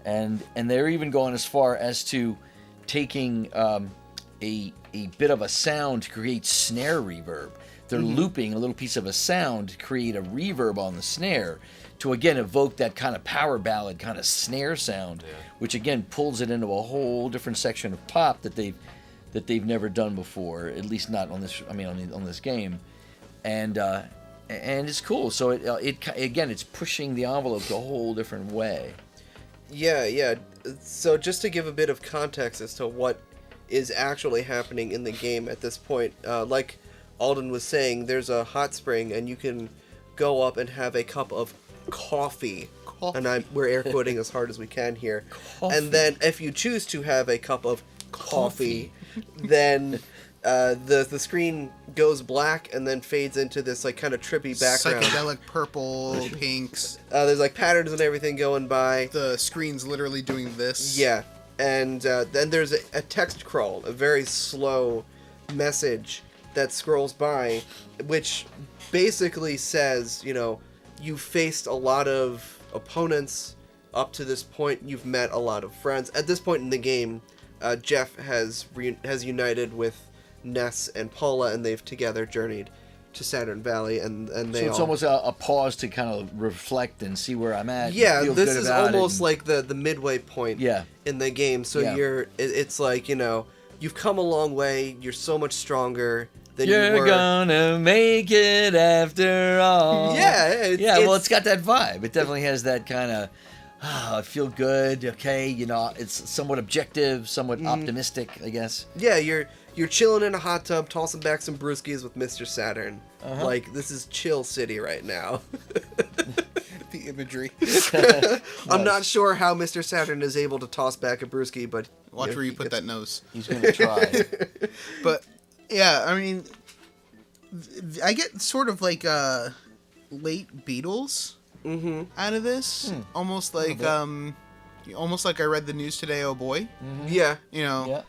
Speaker 3: And they're even going as far as to taking a bit of a sound to create snare reverb. They're looping a little piece of a sound to create a reverb on the snare to again evoke that kind of power ballad kind of snare sound, which again pulls it into a whole different section of pop that they've never done before, at least not on this. I mean, on this game, and it's cool. So it again, it's pushing the envelope a whole different way.
Speaker 5: Yeah. So just to give a bit of context as to what is actually happening in the game at this point, like Alden was saying, there's a hot spring and you can go up and have a cup of coffee. And we're air quoting as hard as we can here.
Speaker 3: Coffee.
Speaker 5: And then if you choose to have a cup of coffee, then the screen goes black and then fades into this like kind of trippy background.
Speaker 4: Psychedelic purple, pinks.
Speaker 5: There's like patterns and everything going by.
Speaker 4: The screen's literally doing this.
Speaker 5: Yeah, and then there's a text crawl, a very slow message that scrolls by, which basically says, you know, you've faced a lot of opponents up to this point. You've met a lot of friends. At this point in the game, Jeff has united with Ness and Paula, and they've together journeyed to Saturn Valley, and they
Speaker 3: So it's almost a pause to kind of reflect and see where I'm at.
Speaker 5: Yeah,
Speaker 3: feel
Speaker 5: this
Speaker 3: good
Speaker 5: is
Speaker 3: about it,
Speaker 5: almost
Speaker 3: and-
Speaker 5: like the midway point in the game. So
Speaker 3: Yeah.
Speaker 5: it's like, you know, you've come a long way. You're so much stronger than you
Speaker 3: You're
Speaker 5: were.
Speaker 3: gonna make it after all.
Speaker 5: Yeah,
Speaker 3: well, it's got that vibe. It definitely has that kind of, I feel good, okay, you know, it's somewhat objective, somewhat optimistic, I guess.
Speaker 5: Yeah, you're chilling in a hot tub, tossing back some brewskis with Mr. Saturn. Like, this is chill city right now.
Speaker 4: The imagery.
Speaker 5: I'm not sure how Mr. Saturn is able to toss back a brewski, but
Speaker 4: Watch
Speaker 5: know,
Speaker 4: where you
Speaker 5: he
Speaker 4: put
Speaker 5: gets-
Speaker 4: that nose.
Speaker 3: He's gonna try.
Speaker 4: But yeah, I mean, I get sort of like late Beatles out of this. Almost like I read the news today. Oh boy.
Speaker 5: Yeah.
Speaker 4: You know.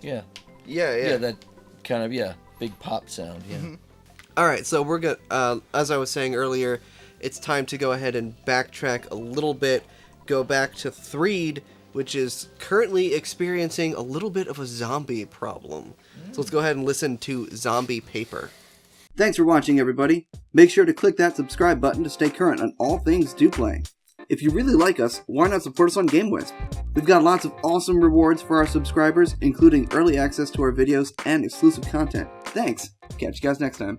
Speaker 3: Yeah.
Speaker 5: Yeah.
Speaker 3: That kind of big pop sound. Yeah.
Speaker 5: All right, so we're gonna, as I was saying earlier, it's time to go ahead and backtrack a little bit, go back to Threed, which is currently experiencing a little bit of a zombie problem. So let's go ahead and listen to Zombie Paper.
Speaker 1: Thanks for watching, everybody. Make sure to click that subscribe button to stay current on all things Do-Play. If you really like us, why not support us on GameWisp? We've got lots of awesome rewards for our subscribers, including early access to our videos and exclusive content. Thanks. Catch you guys next time.